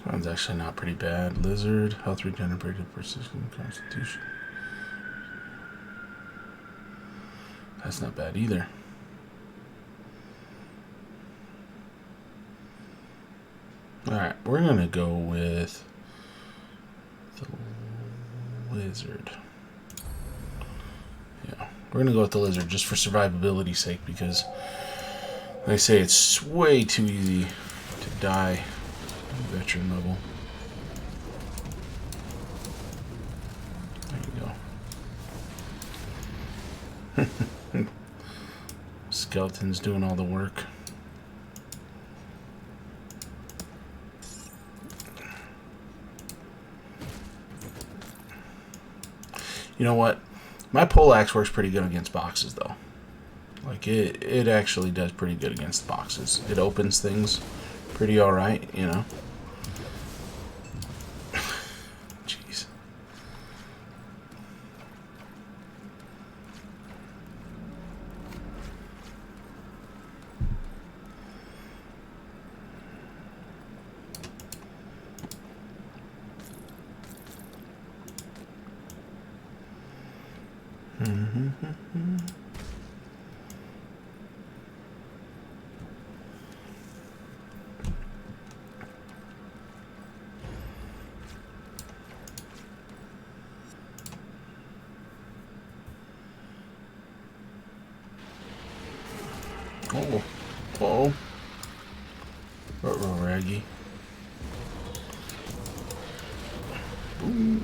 Sounds actually not pretty bad. Lizard, health regenerated, persistent, constitution. That's not bad either. Alright, we're gonna go with the lizard. Yeah, we're gonna go with the lizard just for survivability's sake because they say it's way too easy to die at veteran level. There you go. Skeletons doing all the work. You know what? My poleaxe works pretty good against boxes, though. Like, it actually does pretty good against boxes. It opens things pretty alright, you know? Jeez. Oh, uh-oh. Uh-oh, Raggy. Ooh.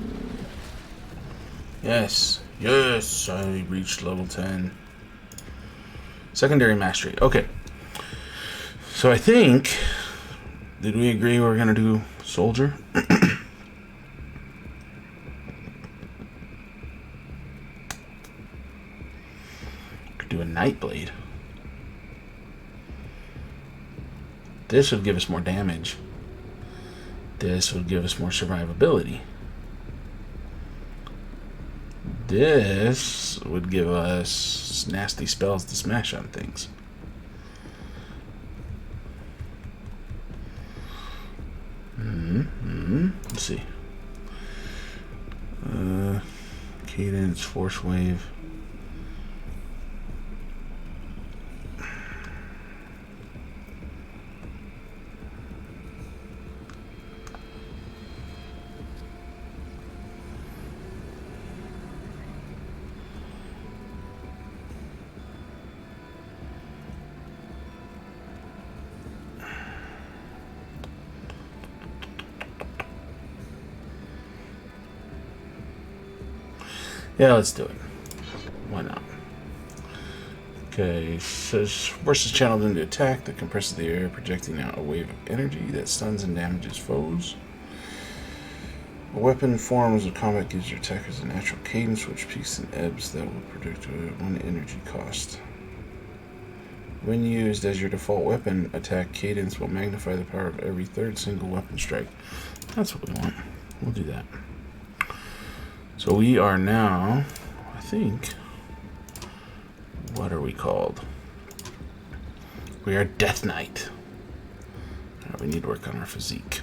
Yes, yes, I reached level 10. Secondary mastery. Okay. So I think, did we agree we're gonna do soldier? Could do a nightblade. This would give us more damage. This would give us more survivability. This would give us nasty spells to smash on things. Let's see. Cadence, force wave. Yeah, let's do it. Why not? Okay, says forces channeled into attack that compresses the air, projecting out a wave of energy that stuns and damages foes. A weapon forms of combat gives your attackers a natural cadence, which peaks and ebbs that will predict one energy cost. When used as your default weapon, attack cadence will magnify the power of every third single weapon strike. That's what we want. We'll do that. So we are now, I think, what are we called? We are Death Knight. We need to work on our physique.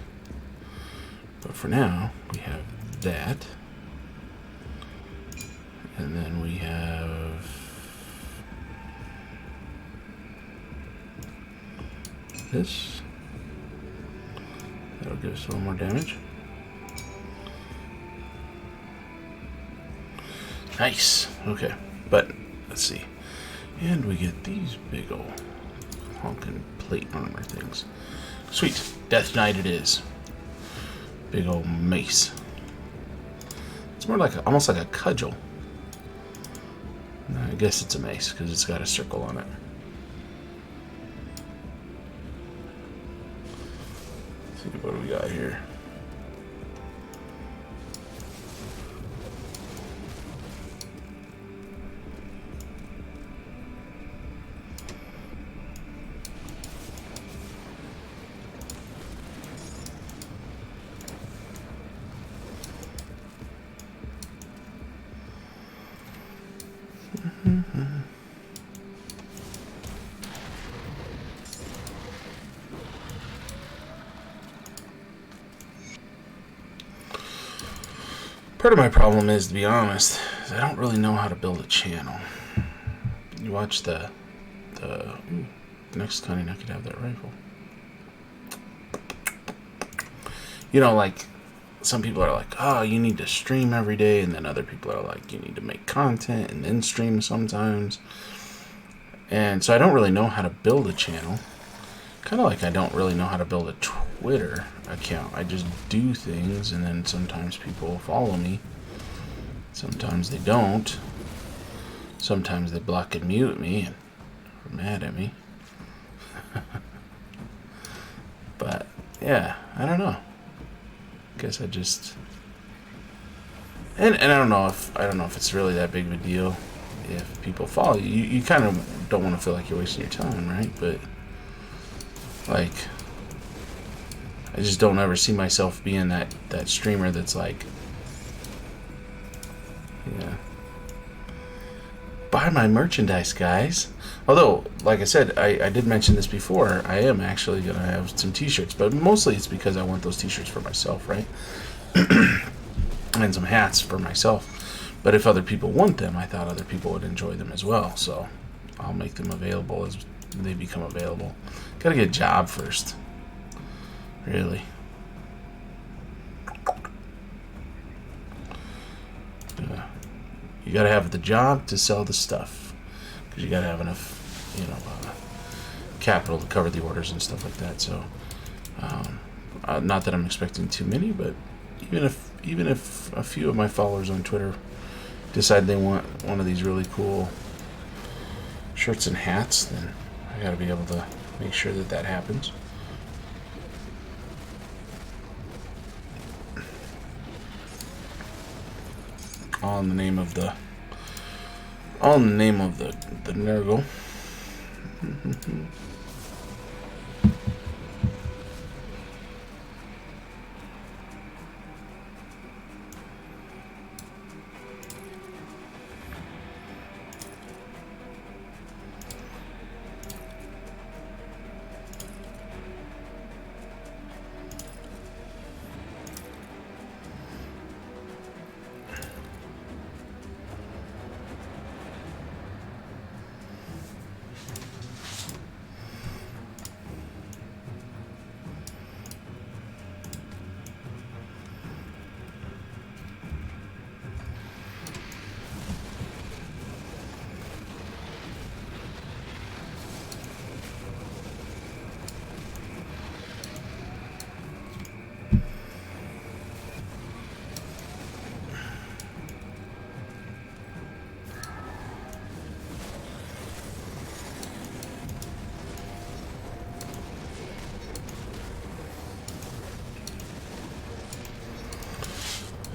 But for now, we have that. And then we have this. That'll give us a little more damage. Nice. Okay. But, let's see. And we get these big old honkin' plate armor things. Sweet. Death Knight it is. Big old mace. It's more like almost like a cudgel. I guess it's a mace because it's got a circle on it. Let's see what do we got here. Part of my problem is, to be honest, is I don't really know how to build a channel. You watch the next cutting, I could have that rifle. You know, like, some people are like, oh, you need to stream every day, and then other people are like, you need to make content and then stream sometimes. And so I don't really know how to build a channel. Kind of like I don't really know how to build a Twitter account. I just do things, and then sometimes people follow me. Sometimes they don't. Sometimes they block and mute me and are mad at me. But yeah, I don't know. Guess I just and I don't know if it's really that big of a deal if people follow you. You kind of don't want to feel like you're wasting your time, right? But like, I just don't ever see myself being that streamer that's like, yeah, buy my merchandise, guys. Although, like I said, I did mention this before, I am actually going to have some t-shirts, but mostly it's because I want those t-shirts for myself, right? And some hats for myself. But if other people want them, I thought other people would enjoy them as well, so I'll make them available as they become available. Gotta get a job first. Really. Yeah. You gotta have the job to sell the stuff. Because you gotta have enough, capital to cover the orders and stuff like that. So, not that I'm expecting too many, but even if a few of my followers on Twitter decide they want one of these really cool shirts and hats, then I gotta be able to make sure that happens. All in the name of the Nurgle.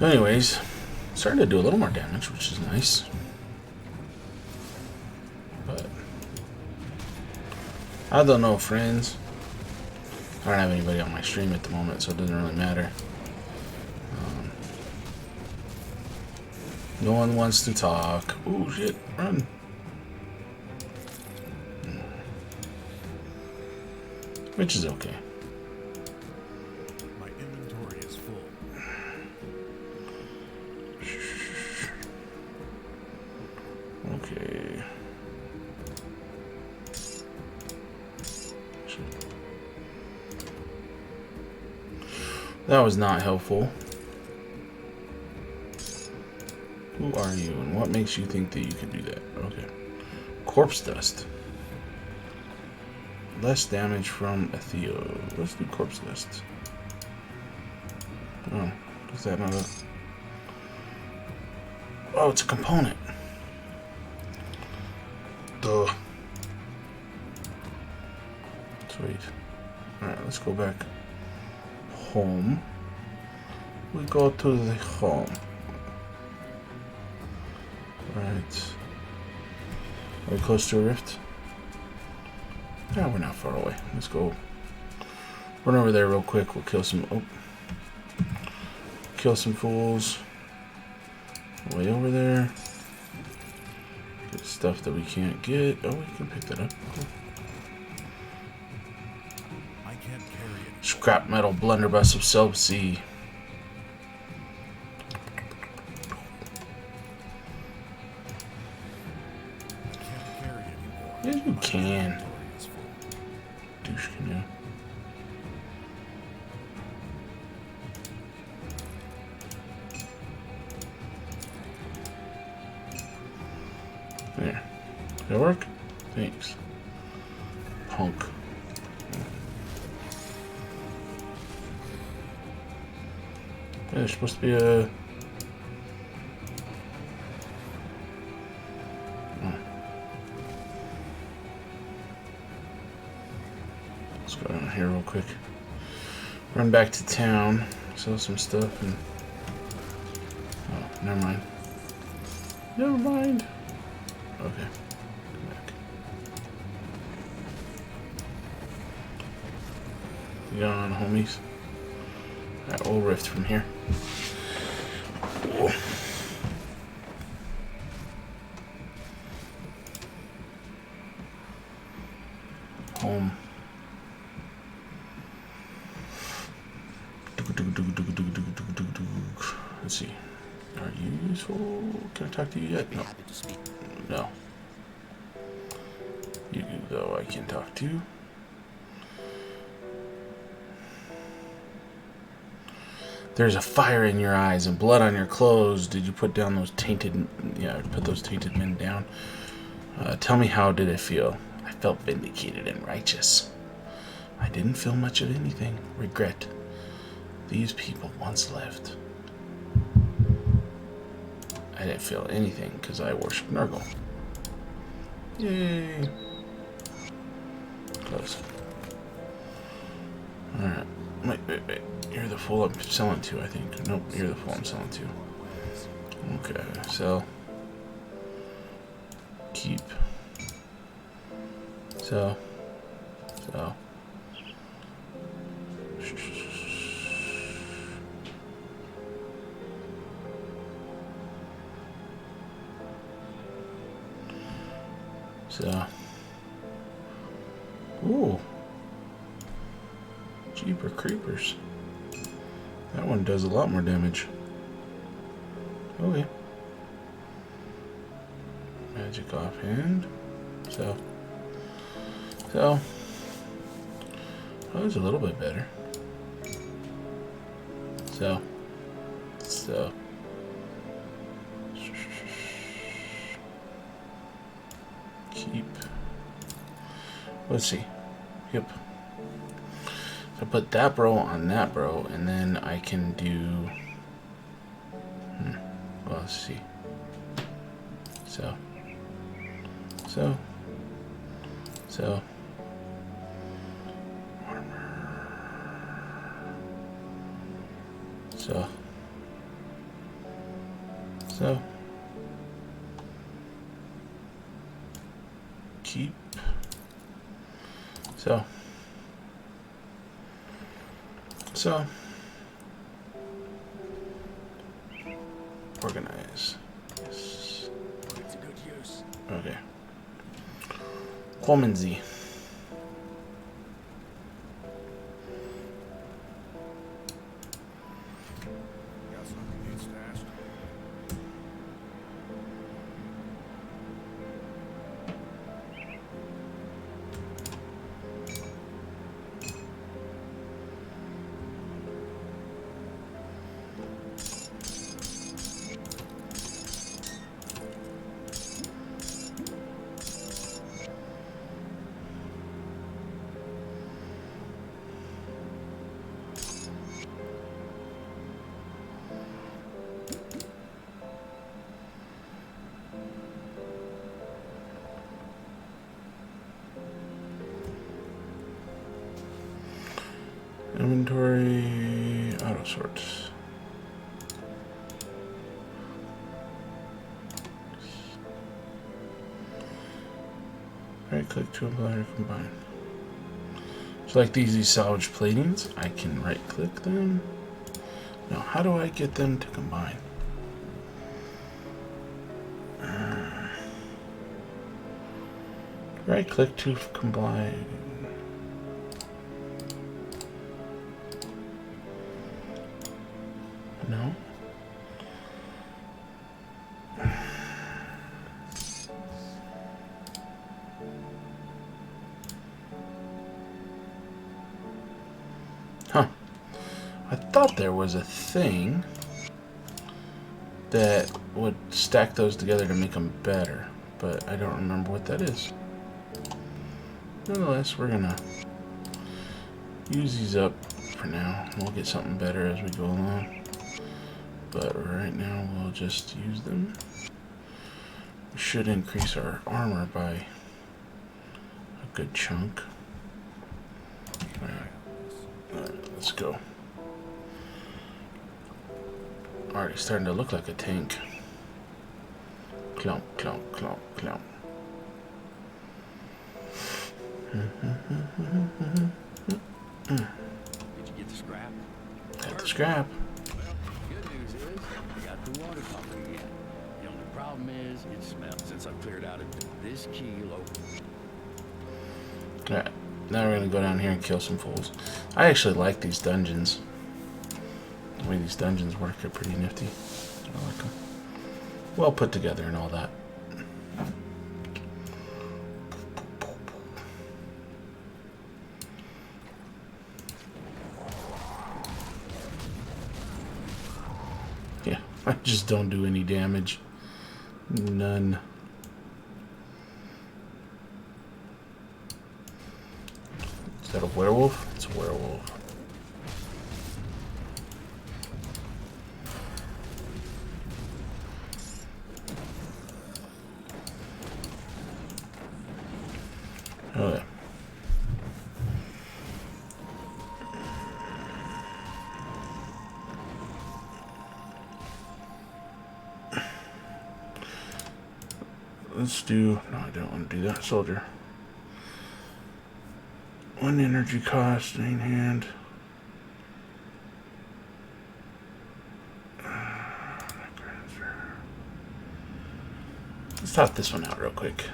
Anyways, starting to do a little more damage, which is nice. But I don't know, friends. I don't have anybody on my stream at the moment, so it doesn't really matter. No one wants to talk. Ooh, shit, run. Which is okay. My inventory is full. Okay. That was not helpful. Who are you and what makes you think that you can do that? Okay. Corpse dust. Less damage from Ethio. Let's do corpse dust. Oh, is that not a... Oh, it's a component. Duh. Sweet. Alright, let's go back home. We go to the home. Right. Are we close to a rift? Yeah, we're not far away. Let's go run over there real quick. We'll kill some... Oh. Kill some fools. Way over there. Get stuff that we can't get. Oh, we can pick that up. Cool. I can't carry it. Scrap metal blunderbuss of Celpsea. can. Douche canoe. There. Does that work? Thanks. Punk. Yeah, there's supposed to be a... Let's go down here real quick. Run back to town, sell some stuff, and... Oh, never mind. Never mind. Okay. Come back. You going on, homies? Alright, we'll rift from here. Whoa. Home. Let's see. Are you useful? Can I talk to you yet? No. Happy to speak. No. You, though, I can talk to. There's a fire in your eyes and blood on your clothes. Did you put down those tainted... Yeah, put those tainted men down. Tell me, how did it feel? I felt vindicated and righteous. I didn't feel much of anything. Regret. These people once lived. I didn't feel anything because I worship Nurgle. Yay. Close. Alright. Wait. You're the fool I'm selling to, I think. Nope, you're the fool I'm selling to. Okay, sell. Keep. Sell. Sell. So, ooh, Jeeper Creepers. That one does a lot more damage. Okay. Magic offhand. So, that was a little bit better. So. Keep. Let's see. Yep. So I put that bro on that bro, and then I can do. Well, let's see. So. Armor. So. Keep. So. Organize. Yes. It's a good use. Okay. Kommen Sie. Got something needs to ask. Inventory, auto sort. Right click to apply or combine. So like these salvage platings, I can right click them. Now how do I get them to combine? Right click to combine. No. I thought there was a thing that would stack those together to make them better, but I don't remember what that is. Nonetheless, we're gonna use these up for now. We'll get something better as we go along, but right now we'll just use them. We should increase our armor by a good chunk. Alright, let's go. Already starting to look like a tank. Clomp, clomp, clomp, clomp. Did you get the scrap? Got the scrap. Well, good news is I got the water pumping again. The only problem is it smells since I've cleared out this kilo. Alright, now we're gonna go down here and kill some fools. I actually like these dungeons. The way these dungeons work are pretty nifty. I like them. Well put together and all that. Yeah, I just don't do any damage. None. Is that a werewolf? It's a werewolf. Oh yeah. Let's do... No, I don't want to do that. Soldier. 1 energy cost, main hand. Let's top this one out real quick.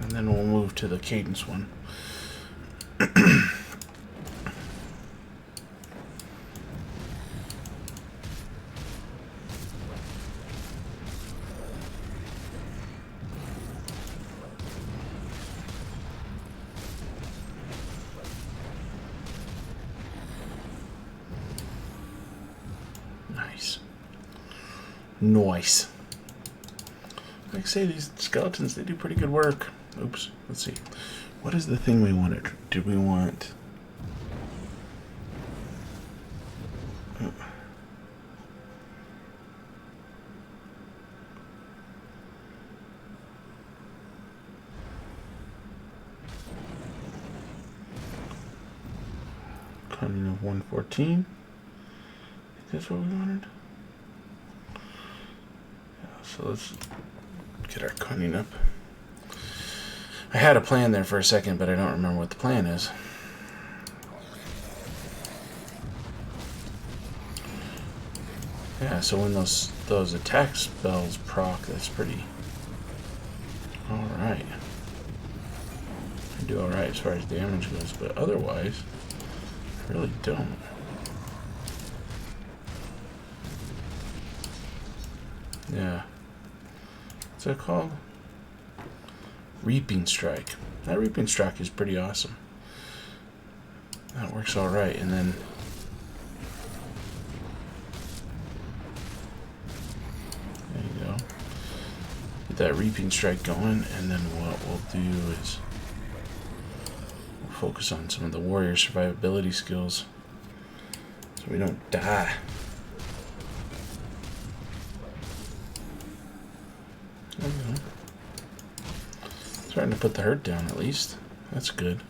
And then we'll move to the cadence one. Nice. Nice. Like I say, these skeletons, they do pretty good work. Oops. Let's see. What is the thing we wanted? Do we want... Cunning of 114. That's what we wanted. Yeah, so let's get our cunning up. I had a plan there for a second, but I don't remember what the plan is. Yeah, so when those attack spells proc, that's pretty alright. I do alright as far as damage goes, but otherwise, I really don't. Yeah. What's that called? Reaping Strike. That Reaping Strike is pretty awesome. That works alright, and then... There you go. Get that Reaping Strike going, and then what we'll do is... we'll focus on some of the warrior survivability skills. So we don't die. There we go. Starting to put the hurt down at least. That's good.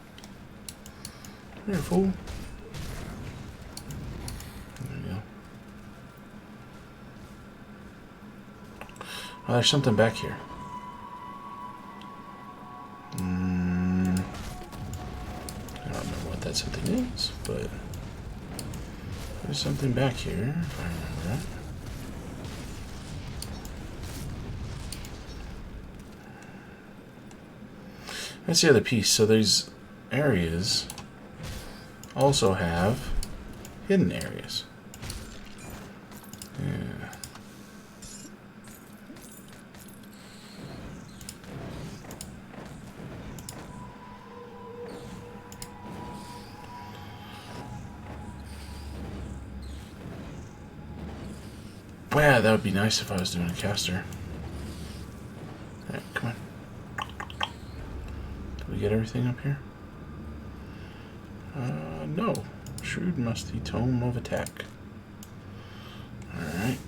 Come here, fool. There we go. Oh, there's something back here. I don't remember what that something is, but there's something back here, if I remember right. That's the other piece. So these areas also have hidden areas. Yeah. Well, yeah, that would be nice if I was doing a caster. Alright, come on. Did we get everything up here? No. Shrewd Musty Tome of Attack. Alright.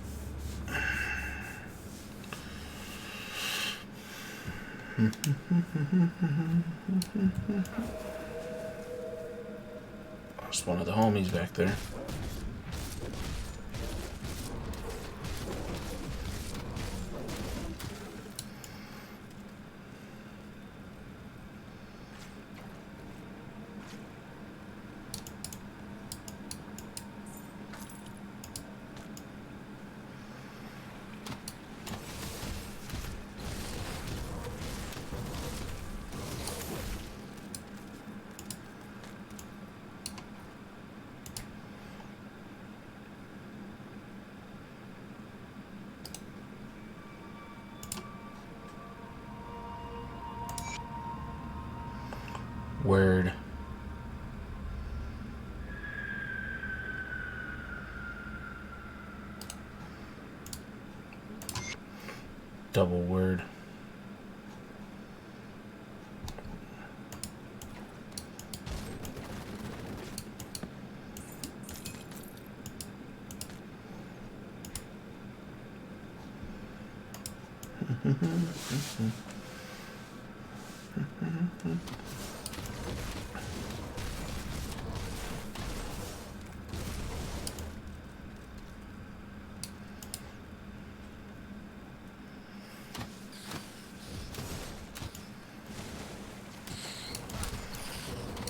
Lost one of the homies back there. Word. Double word.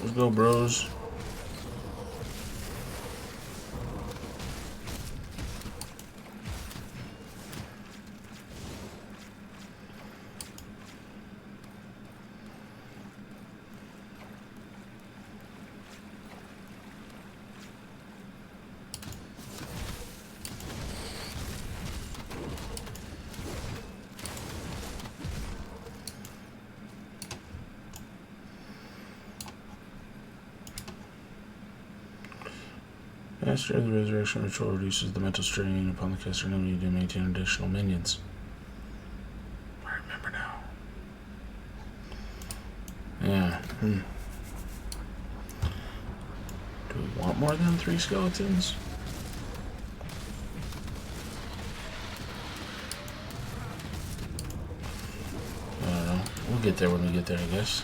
Let's go, bros. Master of the Resurrection Ritual reduces the mental strain upon the caster and enemy to maintain additional minions. I remember now. Yeah. Do we want more than 3 skeletons? I don't know. We'll get there when we get there, I guess.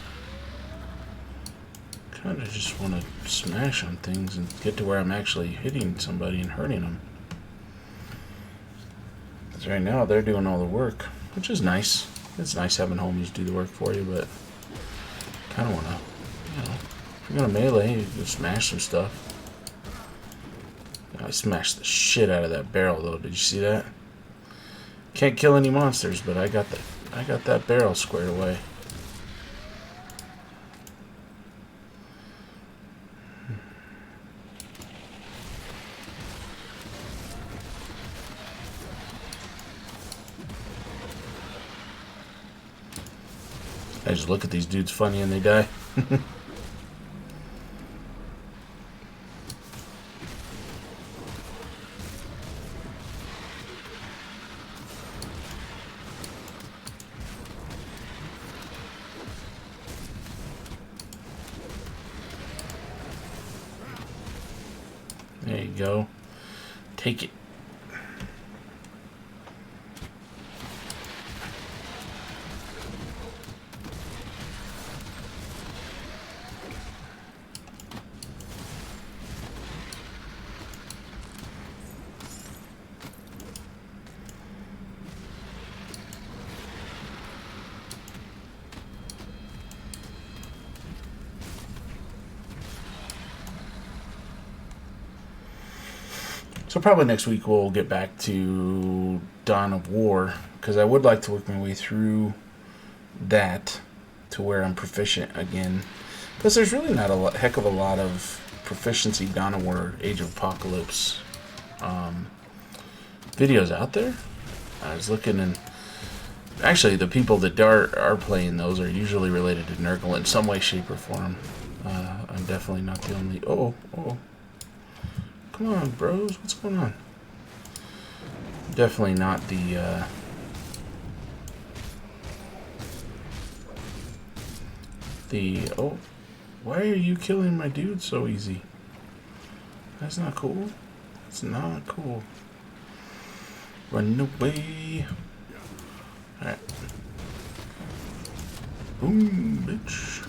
Kind of just want to smash on things and get to where I'm actually hitting somebody and hurting them. Because right now they're doing all the work, which is nice. It's nice having homies do the work for you, but kind of want to, you know, if you're going to melee, you can smash some stuff. I smashed the shit out of that barrel, though. Did you see that? Can't kill any monsters, but I got that barrel squared away. I just look at these dudes funny and they die. There you go. Take it. So probably next week we'll get back to Dawn of War, because I would like to work my way through that to where I'm proficient again. Because there's really not a heck of a lot of proficiency Dawn of War, Age of Apocalypse videos out there. I was looking, and actually the people that are playing those are usually related to Nurgle in some way, shape, or form. I'm definitely not the only... Oh. Come on, bros. What's going on? Definitely not oh, why are you killing my dude so easy? That's not cool. It's not cool. Run away. Alright. Boom, bitch.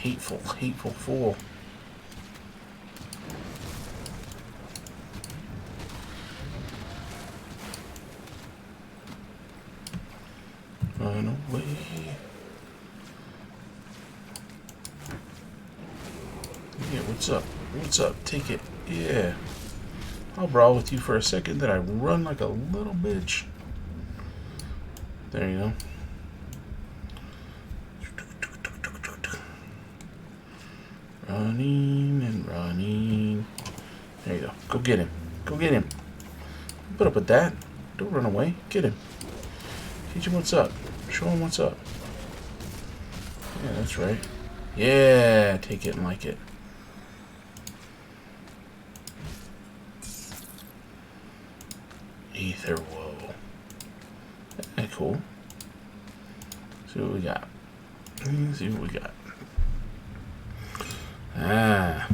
Hateful, hateful fool. Run away. Yeah, what's up? What's up? Take it. Yeah. I'll brawl with you for a second, then I run like a little bitch. There you go. Running and running. There you go. Go get him. Go get him. Put up with that. Don't run away. Get him. Teach him what's up. Show him what's up. Yeah, that's right. Yeah, take it and like it. Ether woe. Okay, cool. See what we got. See what we got. Ah,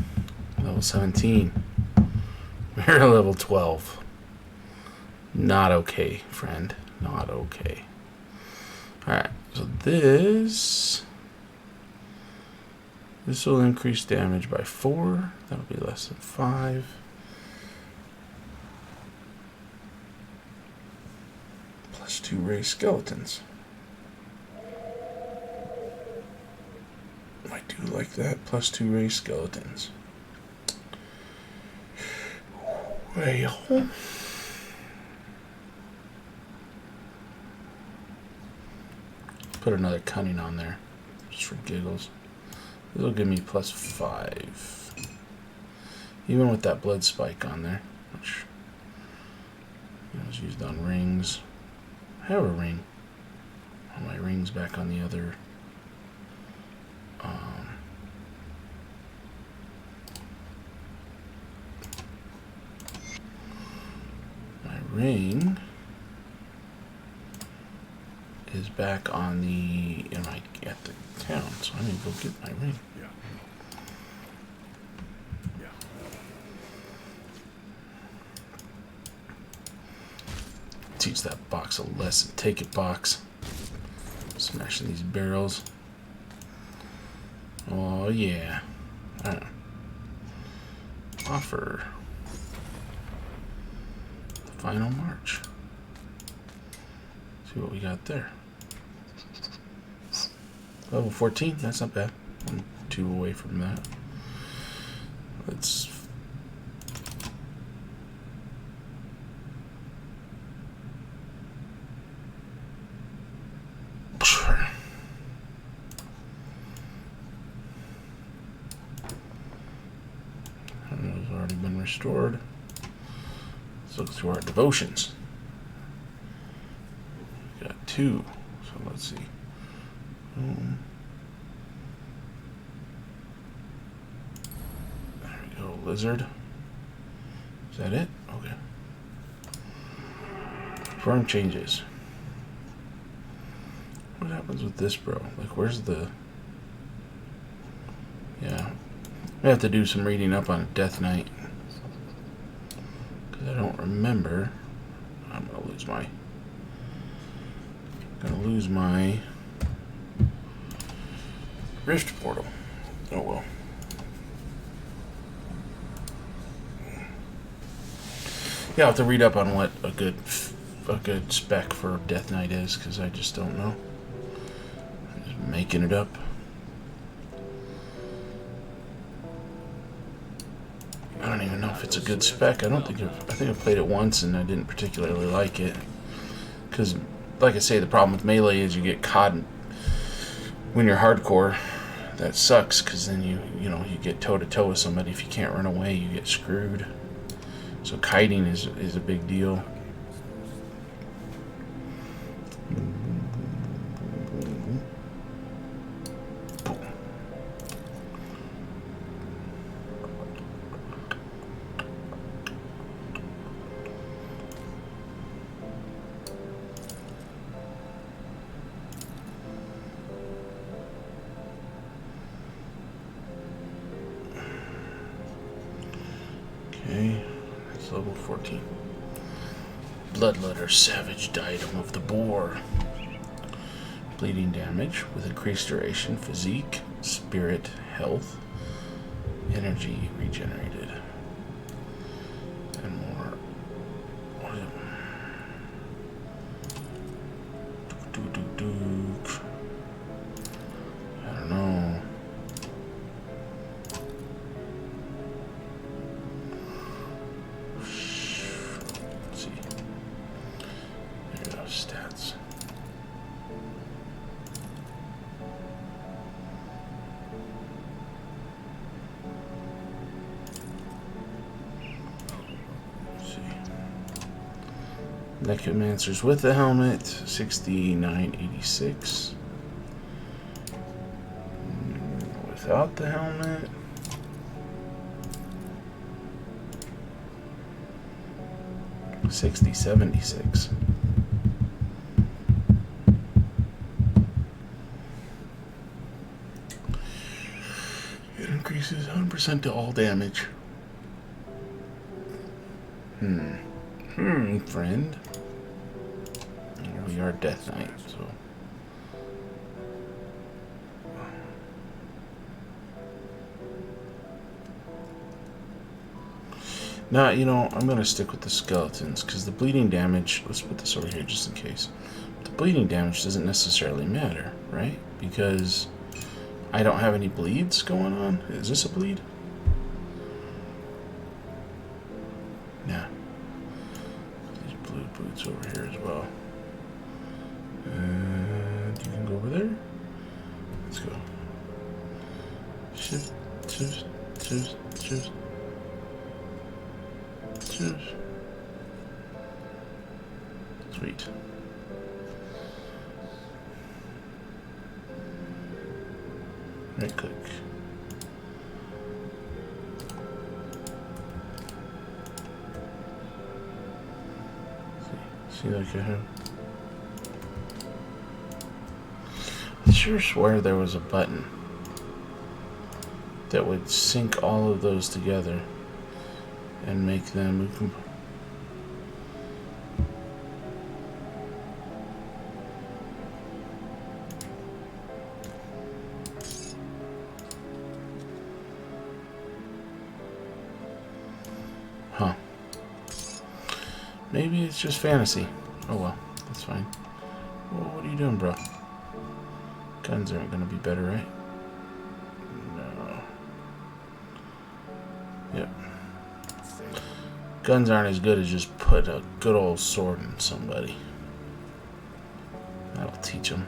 level 17. We're level 12. Not okay, friend. Not okay. Alright, so this will increase damage by 4. That'll be less than 5. Plus 2 raised skeletons. I do like that. Plus 2 raised skeletons. Well, put another cunning on there, just for giggles. This will give me plus 5. Even with that blood spike on there, which is used on rings. I have a ring. All my rings back on the other. My ring is back on the at the town, so I need to go get my ring. Teach that box a lesson. Take it, box. Smashing these barrels. Oh yeah. Offer. Final march. See what we got there. Level 14, that's not bad. I'm 2 away from that. Let's it's already been restored. Let's look through our devotions. We got 2, so let's see. There we go, lizard. Is that it? Okay. Perform changes. What happens with this, bro? Like, where's the... Yeah. I have to do some reading up on Death Knight. Because I don't remember. I'm going to lose my Rift portal. Oh well. Yeah, I'll have to read up on what a good spec for Death Knight is, because I just don't know. I'm just making it up. I don't even know if it's a good spec. I think I played it once and I didn't particularly like it. Because, like I say, the problem with melee is you get caught when you're hardcore. That sucks, because then you get toe-to-toe with somebody. If you can't run away, you get screwed. So kiting is a big deal. level 14. Bloodletter, Savage Diadem of the Boar. Bleeding damage with increased duration, physique, spirit, health, energy regenerated, and more. What is it? I don't know. Let's see. There you go, stats. Necromancers with the helmet, 6986. Without the helmet, $60.76. It increases 100% to all damage. Friend. We are Death Knight, so. Now, you know, I'm going to stick with the skeletons, because the bleeding damage, let's put this over here just in case. The bleeding damage doesn't necessarily matter, right? Because I don't have any bleeds going on. Is this a bleed? Nah. These blue boots over here as well. And you can go over there. Let's go. Shift, shift, shift, shift. Sweet. Right click. See like I have. I sure swear there was a button that would sync all of those together and make them. Huh. Maybe it's just fantasy. Oh well, that's fine. Well, what are you doing, bro? Guns aren't gonna be better, right? No. Yep. Guns aren't as good as just put a good old sword in somebody. That'll teach them.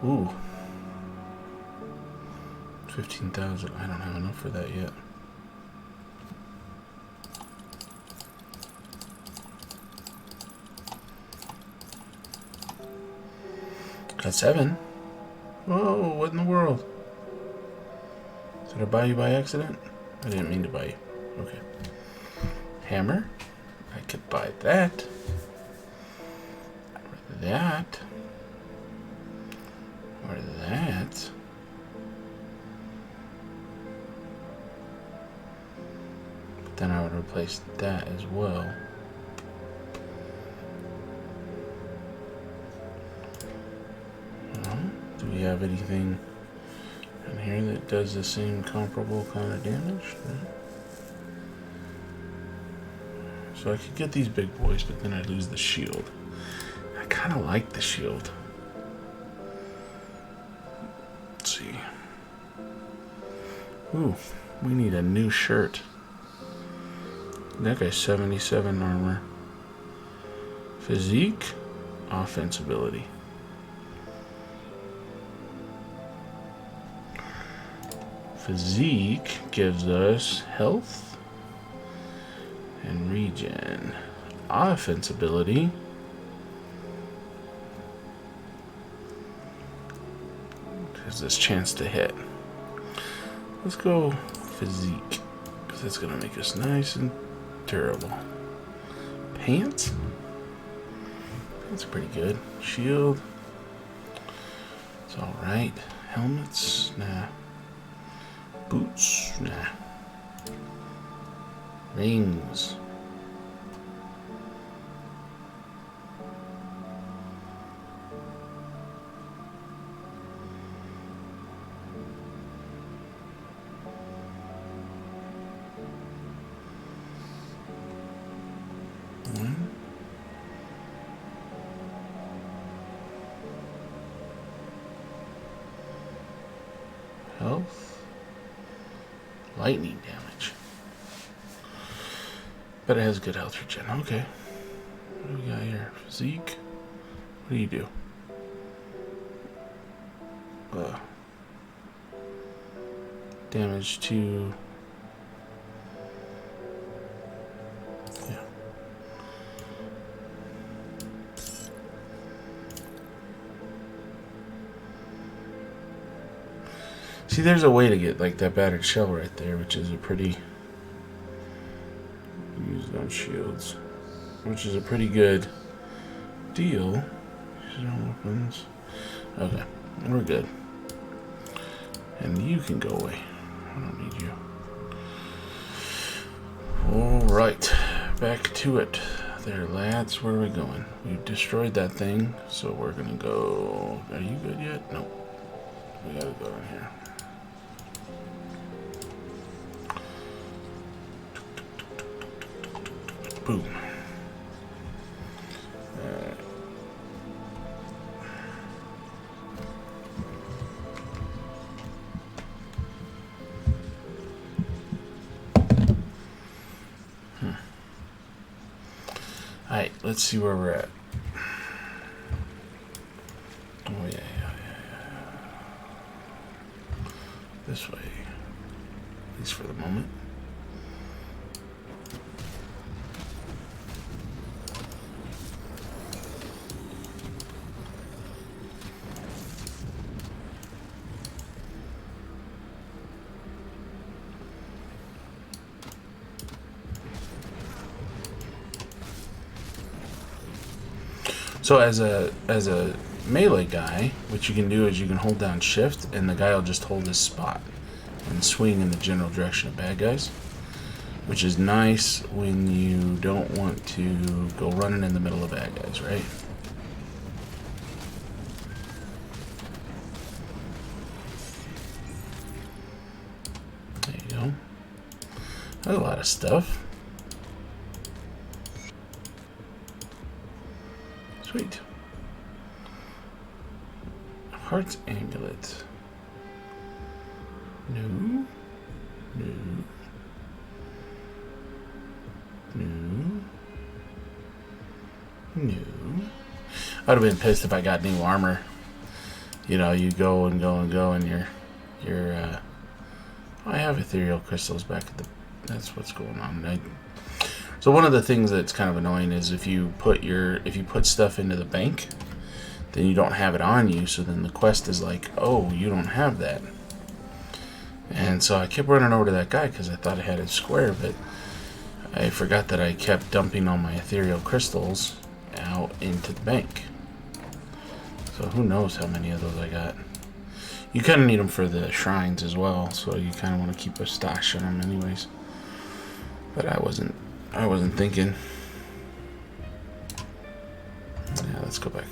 Ooh. 15,000. I don't have enough for that yet. Got 7. Whoa, what in the world? Did I buy you by accident? I didn't mean to buy you. Okay. Hammer. I could buy that. Or that. Or that. But then I would replace that as well. Do we have anything in here that does the same comparable kind of damage? So I could get these big boys, but then I'd lose the shield. I kind of like the shield. Let's see. Ooh, we need a new shirt. That guy's 77 armor. Physique, offense ability. Physique gives us health and regen. Offense ability gives us chance to hit. Let's go physique, because that's going to make us nice and durable. Pants? That's pretty good. Shield. It's alright. Helmets? Nah. Boots? Nah. Rings. Health. Lightning damage. But it has good health regen. Okay. What do we got here? Physique. What do you do? Damage to... Yeah. See, there's a way to get like that battered shell right there, which is a pretty... Used on shields. Which is a pretty good deal. Weapons. Okay, we're good. And you can go away. I don't need you. Alright, back to it. There, lads, where are we going? We destroyed that thing, so we're gonna go... Are you good yet? No. We gotta go in here. Boom. Alright, let's see where we're at. Oh, yeah. This way. At least for the moment. So as a melee guy, what you can do is you can hold down shift and the guy will just hold his spot and swing in the general direction of bad guys, which is nice when you don't want to go running in the middle of bad guys, right? There you go. That's a lot of stuff. Sweet. Heart's amulet. No. I'd have been pissed if I got new armor. You know, you go and you're I have ethereal crystals back at the... That's what's going on. So one of the things that's kind of annoying is if you put stuff into the bank, then you don't have it on you, so then the quest is like, oh, you don't have that. And so I kept running over to that guy because I thought I had it square, but I forgot that I kept dumping all my ethereal crystals out into the bank. So who knows how many of those I got. You kind of need them for the shrines as well, so you kind of want to keep a stash on them anyways. But I wasn't thinking. Yeah, let's go back.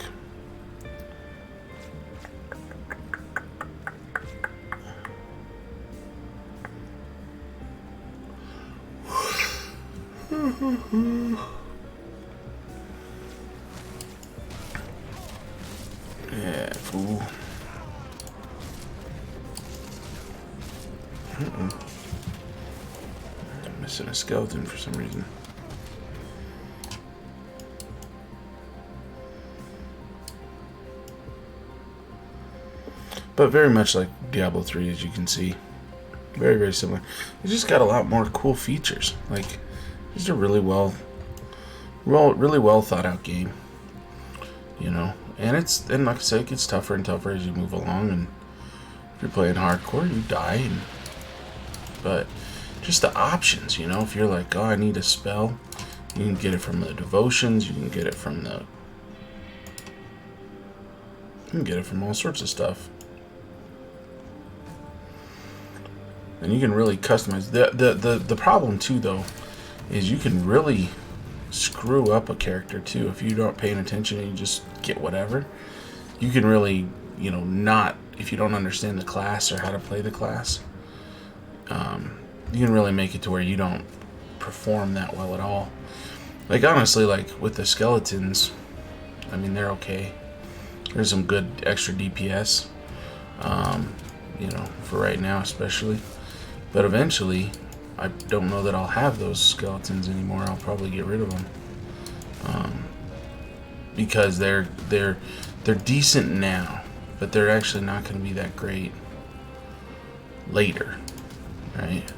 Yeah, fool. I'm missing a skeleton for some reason. But very much like Diablo 3, as you can see. Very, very similar. It's just got a lot more cool features. Like, it's a really well thought out game. You know, and like I said, it gets tougher and tougher as you move along. And if you're playing hardcore, you die. But just the options, you know, if you're like, oh, I need a spell, you can get it from the devotions. You can get it from all sorts of stuff. And you can really customize. The problem too, though, is you can really screw up a character too if you don't paying attention and you just get whatever. You can really, not, if you don't understand the class or how to play the class, you can really make it to where you don't perform that well at all. Like, honestly, like with the skeletons, I mean, they're okay. There's some good extra DPS, for right now especially. But eventually, I don't know that I'll have those skeletons anymore. I'll probably get rid of them. Because they're decent now, but they're actually not going to be that great later, right?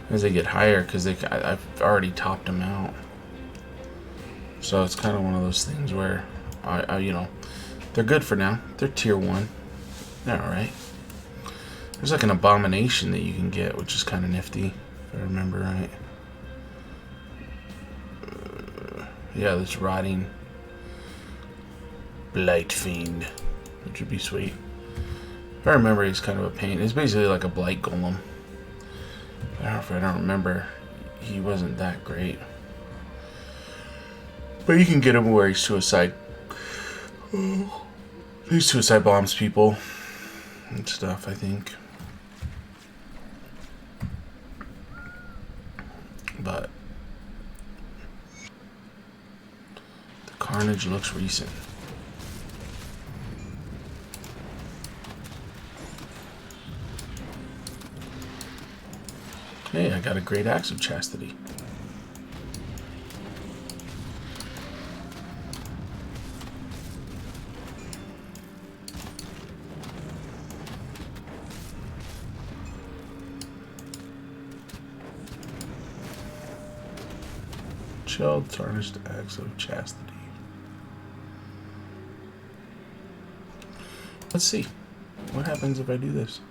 As they get higher, because I've already topped them out. So it's kind of one of those things where they're good for now. They're tier 1. They're alright. There's like an abomination that you can get, which is kind of nifty, if I remember right. Yeah, this rotting blight fiend, which would be sweet. If I remember, he's kind of a pain. It's basically like a blight golem. If I don't remember, he wasn't that great. But you can get him where he suicide bombs people and stuff, I think. But the carnage looks recent. Hey, I got a great axe of chastity. Shelled tarnished axe of chastity. Let's see. What happens if I do this?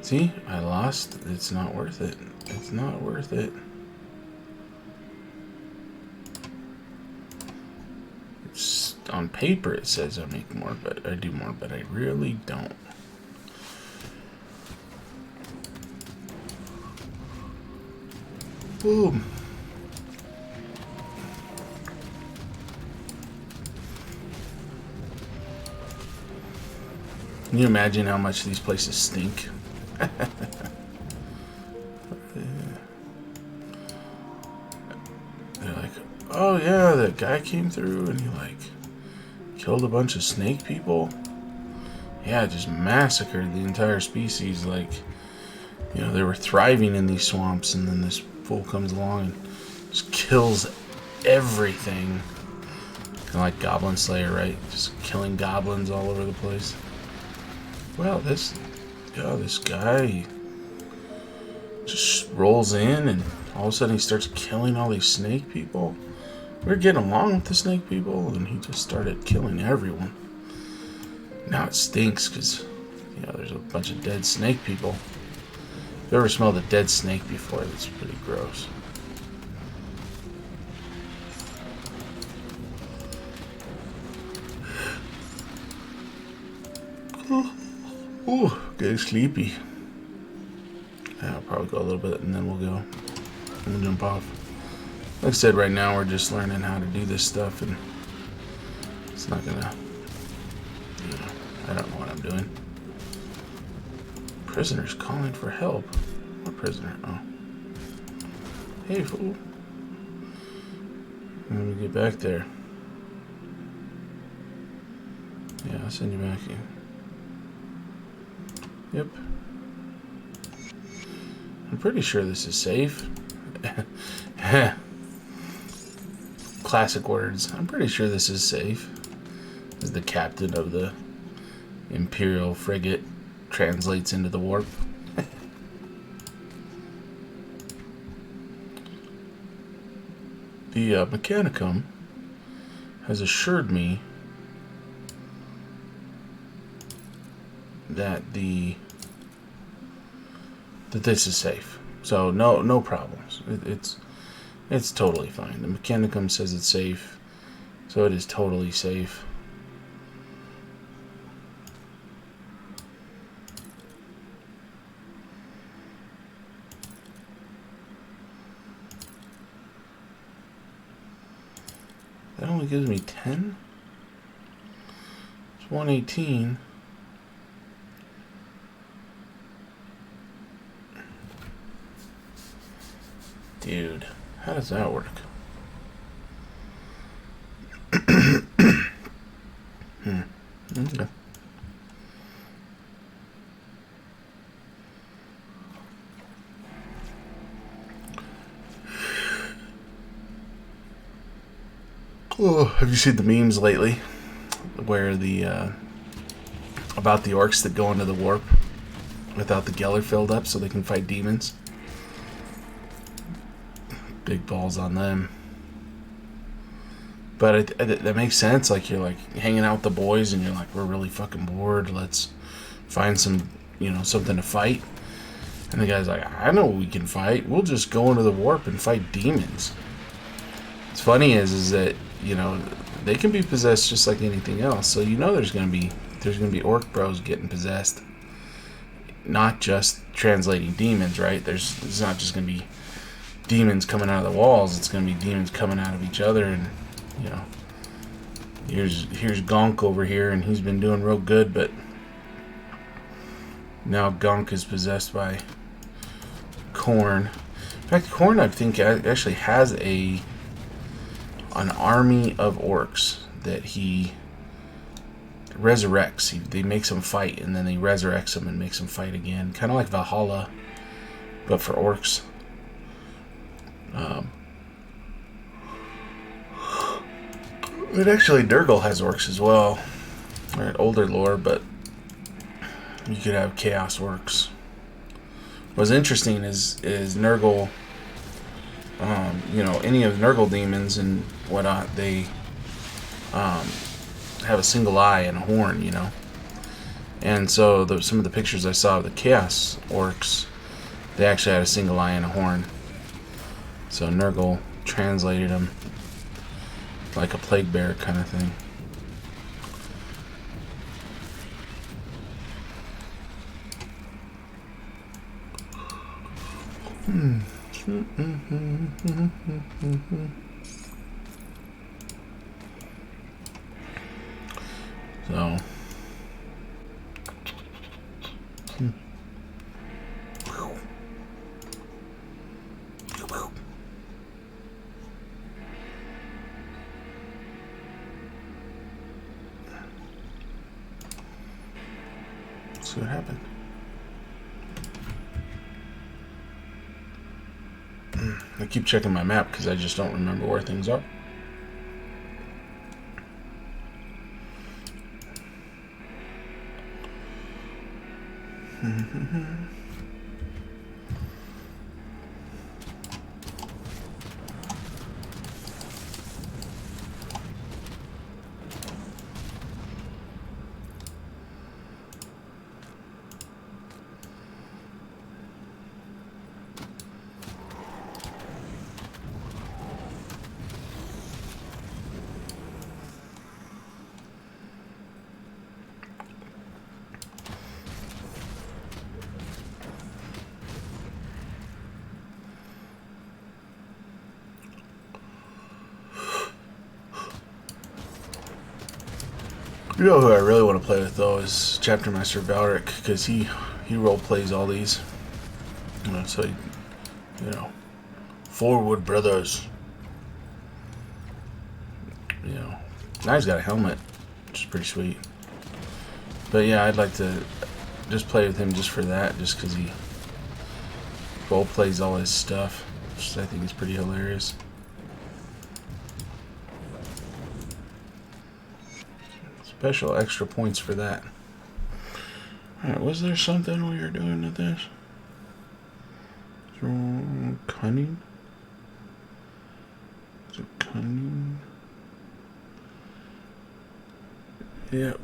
See, I lost. It's not worth it. It's not worth it. It's on paper it says I make more, but I do more, but I really don't. Boom. Can you imagine how much these places stink? They're like, oh yeah, that guy came through and he like killed a bunch of snake people. Yeah, just massacred the entire species. Like, they were thriving in these swamps, and then this fool comes along and just kills everything. Kind of like Goblin Slayer, right? Just killing goblins all over the place. Well, this guy just rolls in and all of a sudden he starts killing all these snake people. We're getting along with the snake people, and he just started killing everyone. Now it stinks because, there's a bunch of dead snake people. If you ever smelled a dead snake before, that's pretty gross. Ooh, getting sleepy. Yeah, I'll probably go a little bit and then we'll go. We'll jump off. Like I said, right now we're just learning how to do this stuff, and it's not gonna, I don't know what I'm doing. Prisoners calling for help. What prisoner? Oh. Hey, fool. Let me get back there. Yeah, I'll send you back in. Yep. I'm pretty sure this is safe. Classic words. I'm pretty sure this is safe. As the captain of the Imperial frigate translates into the warp. The Mechanicum has assured me that this is safe. So no problems. It's totally fine. The Mechanicum says it's safe, so it is totally safe. only gives me 10? It's 118. Dude, how does that work? Okay. Oh, have you seen the memes lately where the about the orcs that go into the warp without the Geller filled up so they can fight demons? Big balls on them. But that makes sense. Like, you're like hanging out with the boys and you're like, we're really fucking bored. Let's find some, something to fight. And the guy's like, I know we can fight. We'll just go into the warp and fight demons. What's funny is that, they can be possessed just like anything else. So there's gonna be orc bros getting possessed. Not just translating demons, right? There's not just gonna be demons coming out of the walls. It's gonna be demons coming out of each other. And here's Gonk over here, and he's been doing real good, but now Gonk is possessed by Korn. In fact, Korn, I think, actually has an army of orcs that he resurrects. They makes them fight, and then he resurrects them and makes them fight again. Kind of like Valhalla, but for orcs. And actually, Nurgle has orcs as well. Right, older lore, but you could have chaos orcs. What's interesting is Nurgle. Any of Nurgle demons and whatnot, they have a single eye and a horn, And so some of the pictures I saw of the chaos orcs, they actually had a single eye and a horn. So Nurgle translated them like a plague bear kind of thing. So see what happened. I keep checking my map because I just don't remember where things are. You know who I really want to play with, though, is Chapter Master Valric, because he role plays all these. So, forward, brothers. Now he's got a helmet, which is pretty sweet. But yeah, I'd like to just play with him just for that, just because he role plays all his stuff, which I think is pretty hilarious. Special extra points for that. Alright, was there something we were doing with this? Cunning? Is it cunning? Yep.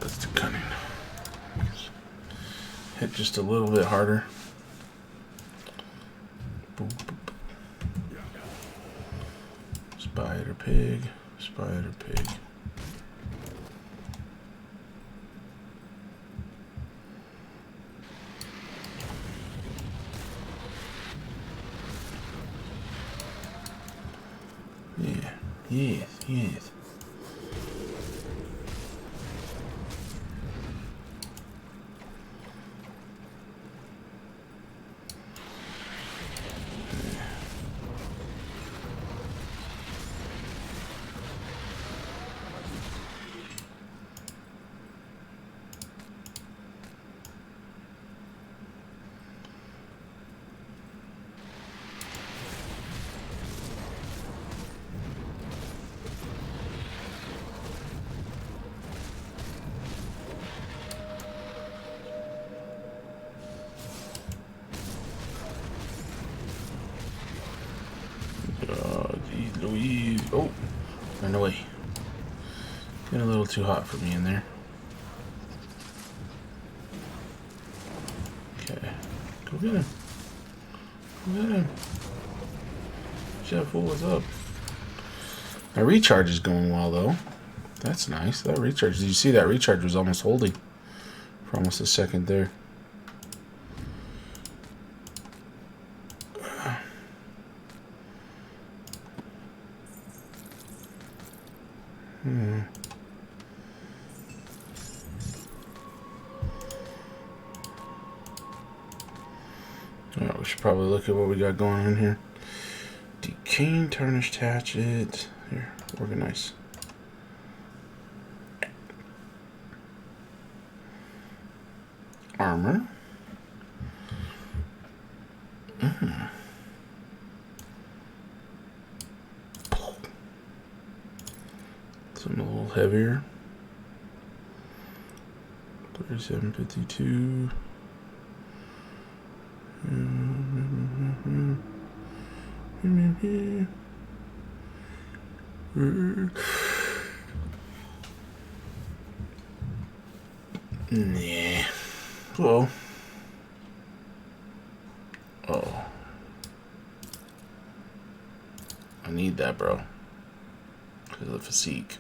Let's do cunning. Hit just a little bit harder. Boop, boop. Spy Spider pig. Yeah. Yes. Yes. Jeez Louise. Oh, run away. Getting a little too hot for me in there. Okay. Go get him. Go get him. Chef, what's up? My recharge is going well, though. That's nice. That recharge. Did you see that recharge was almost holding for almost a second there? Alright, we should probably look at what we got going on here. Decaying tarnished hatchet. Here, organize. Armor. Some a little heavier. 3752. Nah. Well. Oh. I need that, bro. Because of the physique.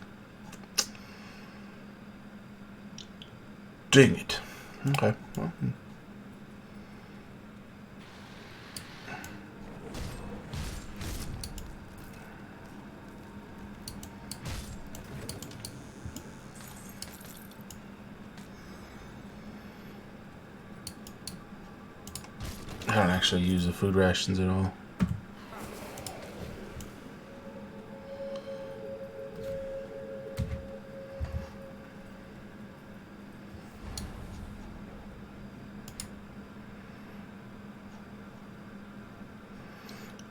Dang it. Okay. Well. I don't actually use the food rations at all.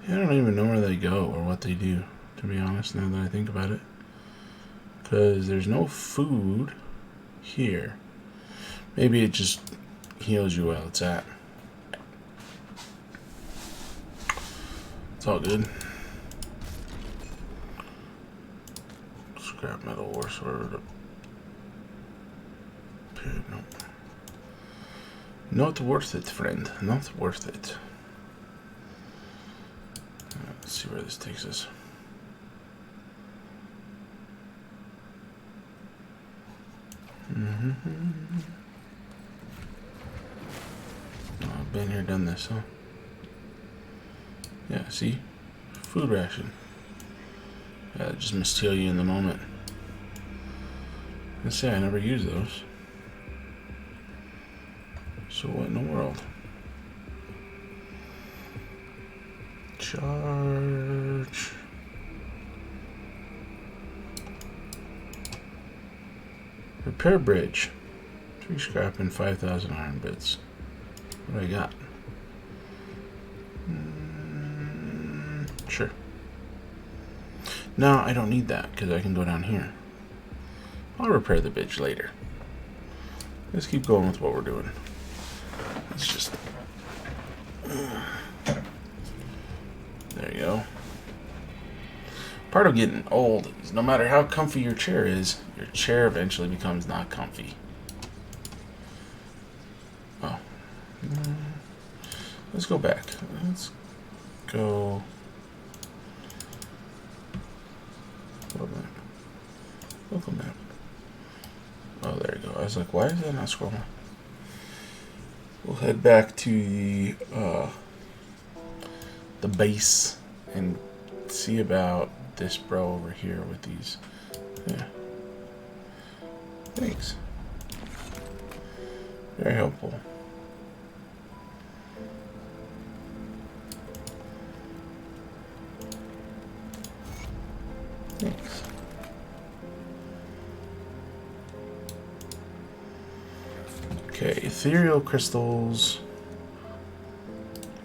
I don't even know where they go or what they do, to be honest, now that I think about it. Because there's no food here. Maybe it just heals you while it's at. It's all good. Scrap metal war sword. No. Not worth it, friend. Not worth it. Let's see where this takes us. Oh, I've been here, done this, huh? Yeah, see? Food ration. Yeah, just misteal you in the moment. Let's say I never use those. So what in the world? Charge. Repair bridge. 3 scrap and 5,000 iron bits. What do I got? Sure. No, I don't need that because I can go down here. I'll repair the bridge later. Let's keep going with what we're doing. Let's just... There you go. Part of getting old is no matter how comfy your chair is, your chair eventually becomes not comfy. Oh. Let's go back. Let's go... Local map. Oh, there you go. I was like, why is that not scrolling? We'll head back to the base and see about this bro over here with these. Yeah. Thanks. Very helpful. Thanks. Okay, ethereal crystals.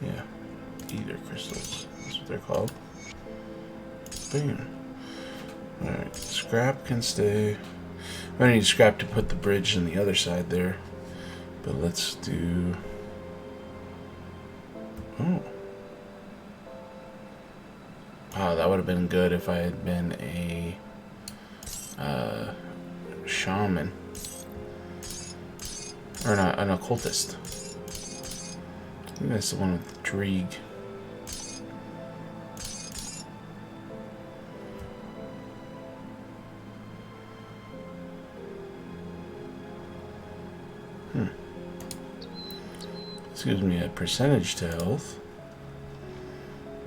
Yeah, ether crystals. That's what they're called. Bam. Alright, scrap can stay. I need scrap to put the bridge on the other side there. But let's do... Oh. Oh, that would have been good if I had been a shaman. Or not, an occultist. I think that's the one with the Drieg. This gives me a percentage to health.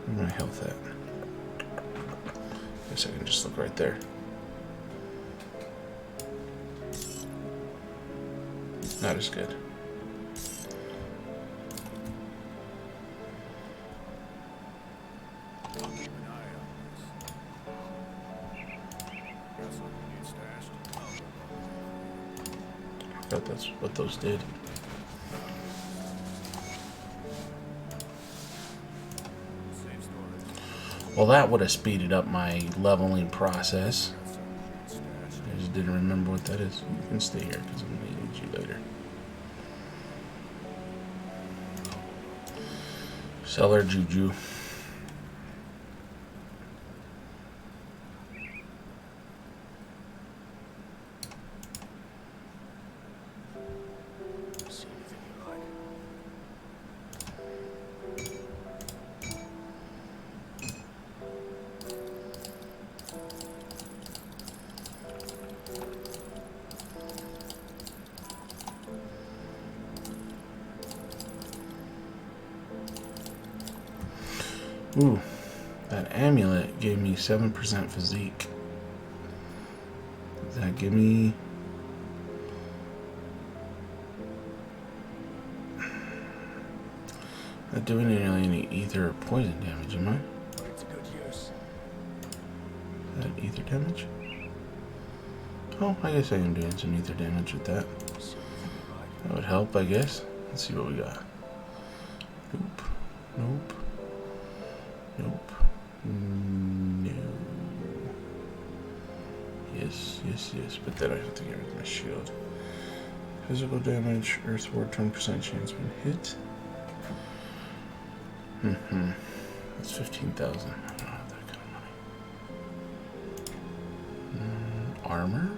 Where's my health at? Guess I can just look right there. Not as good. I'll keep an eye on this. Got something you need stashed? I thought that's what those did. Same storage. Well, that would have speeded up my leveling process. I just didn't remember what that is. You can stay here because I'm going to need you later. Cellar Juju. See anything you like. Ooh, that amulet gave me 7% physique. Does that give me... Not doing any ether or poison damage, am I? But it's a good use. Is that ether damage? Oh, I guess I am doing some ether damage with that. See anything you like. That would help, I guess. Let's see what we got. Nope. Nope. Nope. No. Yes, yes, yes. But then I have to get rid of my shield. Physical damage, earthward, 20% chance when hit. That's 15,000. I don't have that kind of money. Armor?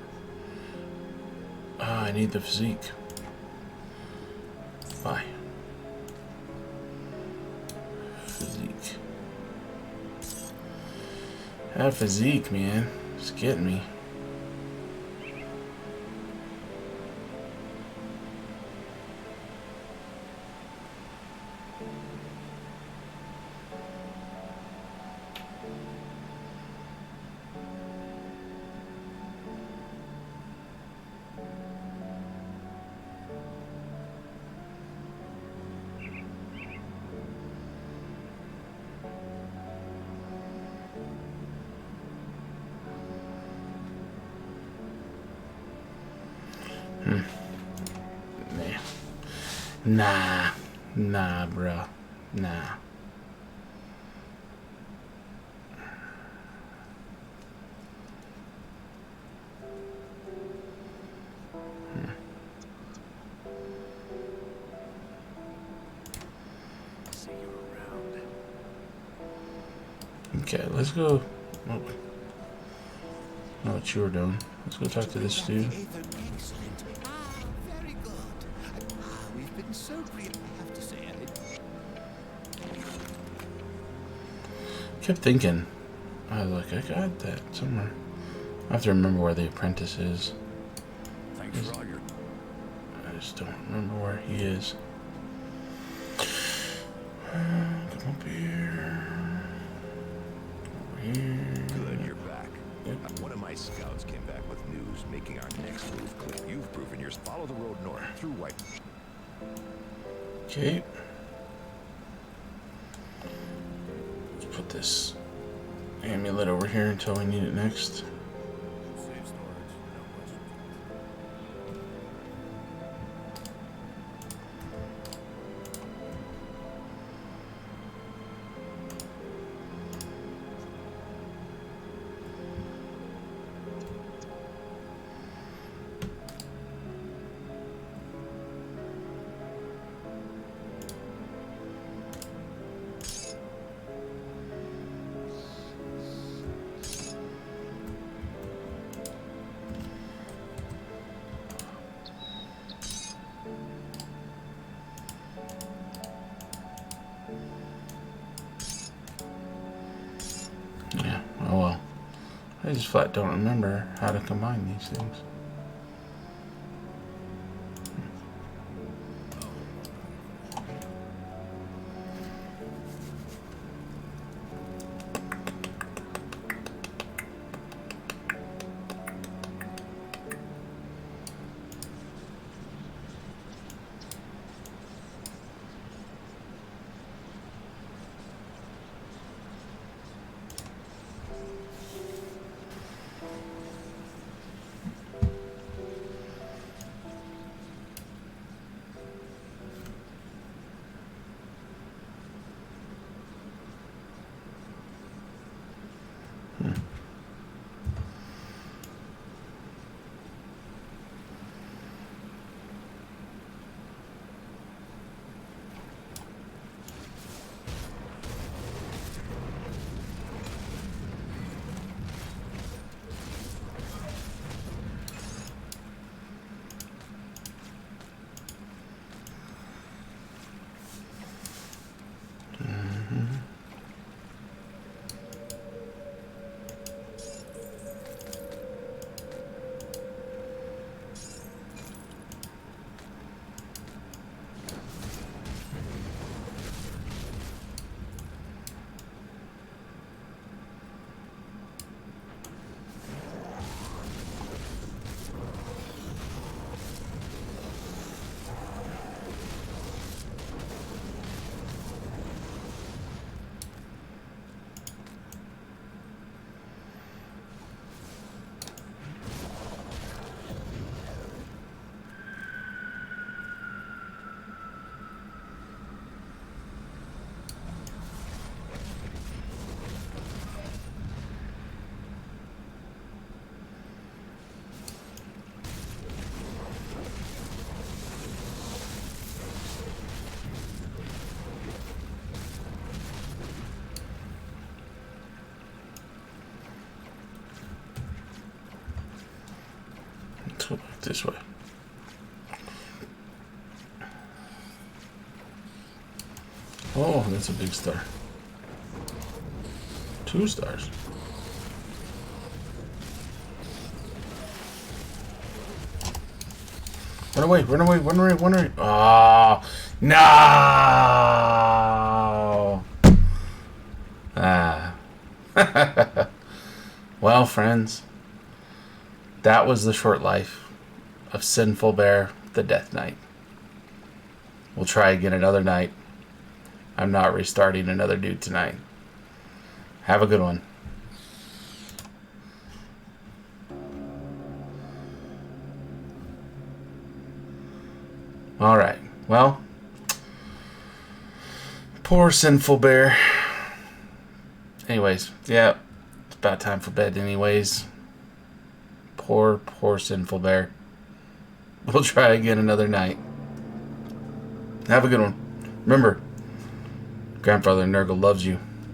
Ah, I need the physique. Bye. Physique. That physique, man. It's getting me. Nah. Nah, bruh. Nah. See you around. Okay, let's go. Oh, know what you were doing. Let's go talk to this dude. Excellent. Very good. We've been so brief, I have to say. Kept thinking. I was like, I got that somewhere. I have to remember where the apprentice is. Thanks for all your... I just don't remember where he is. Come up here. Over here. Good, you're back. Yep. One of my scouts came back with news making our next move clear. You've proven yours. Follow the road north through White. Okay. Let's put this amulet over here until we need it next. Safe storage, no question. Yeah, oh well. I just flat don't remember how to combine these things. Let's go back this way. Oh, that's a big star. 2 stars. Run away, run away, run away, run away. Oh, no. Ah. Well, friends, that was the short life of Sinful Bear, the Death Knight. We'll try again another night. I'm not restarting another dude tonight. Have a good one. Alright, well, poor Sinful Bear. Anyways, yeah, it's about time for bed anyways. Poor Sinful Bear. We'll try again another night. Have a good one. Remember, Grandfather Nurgle loves you.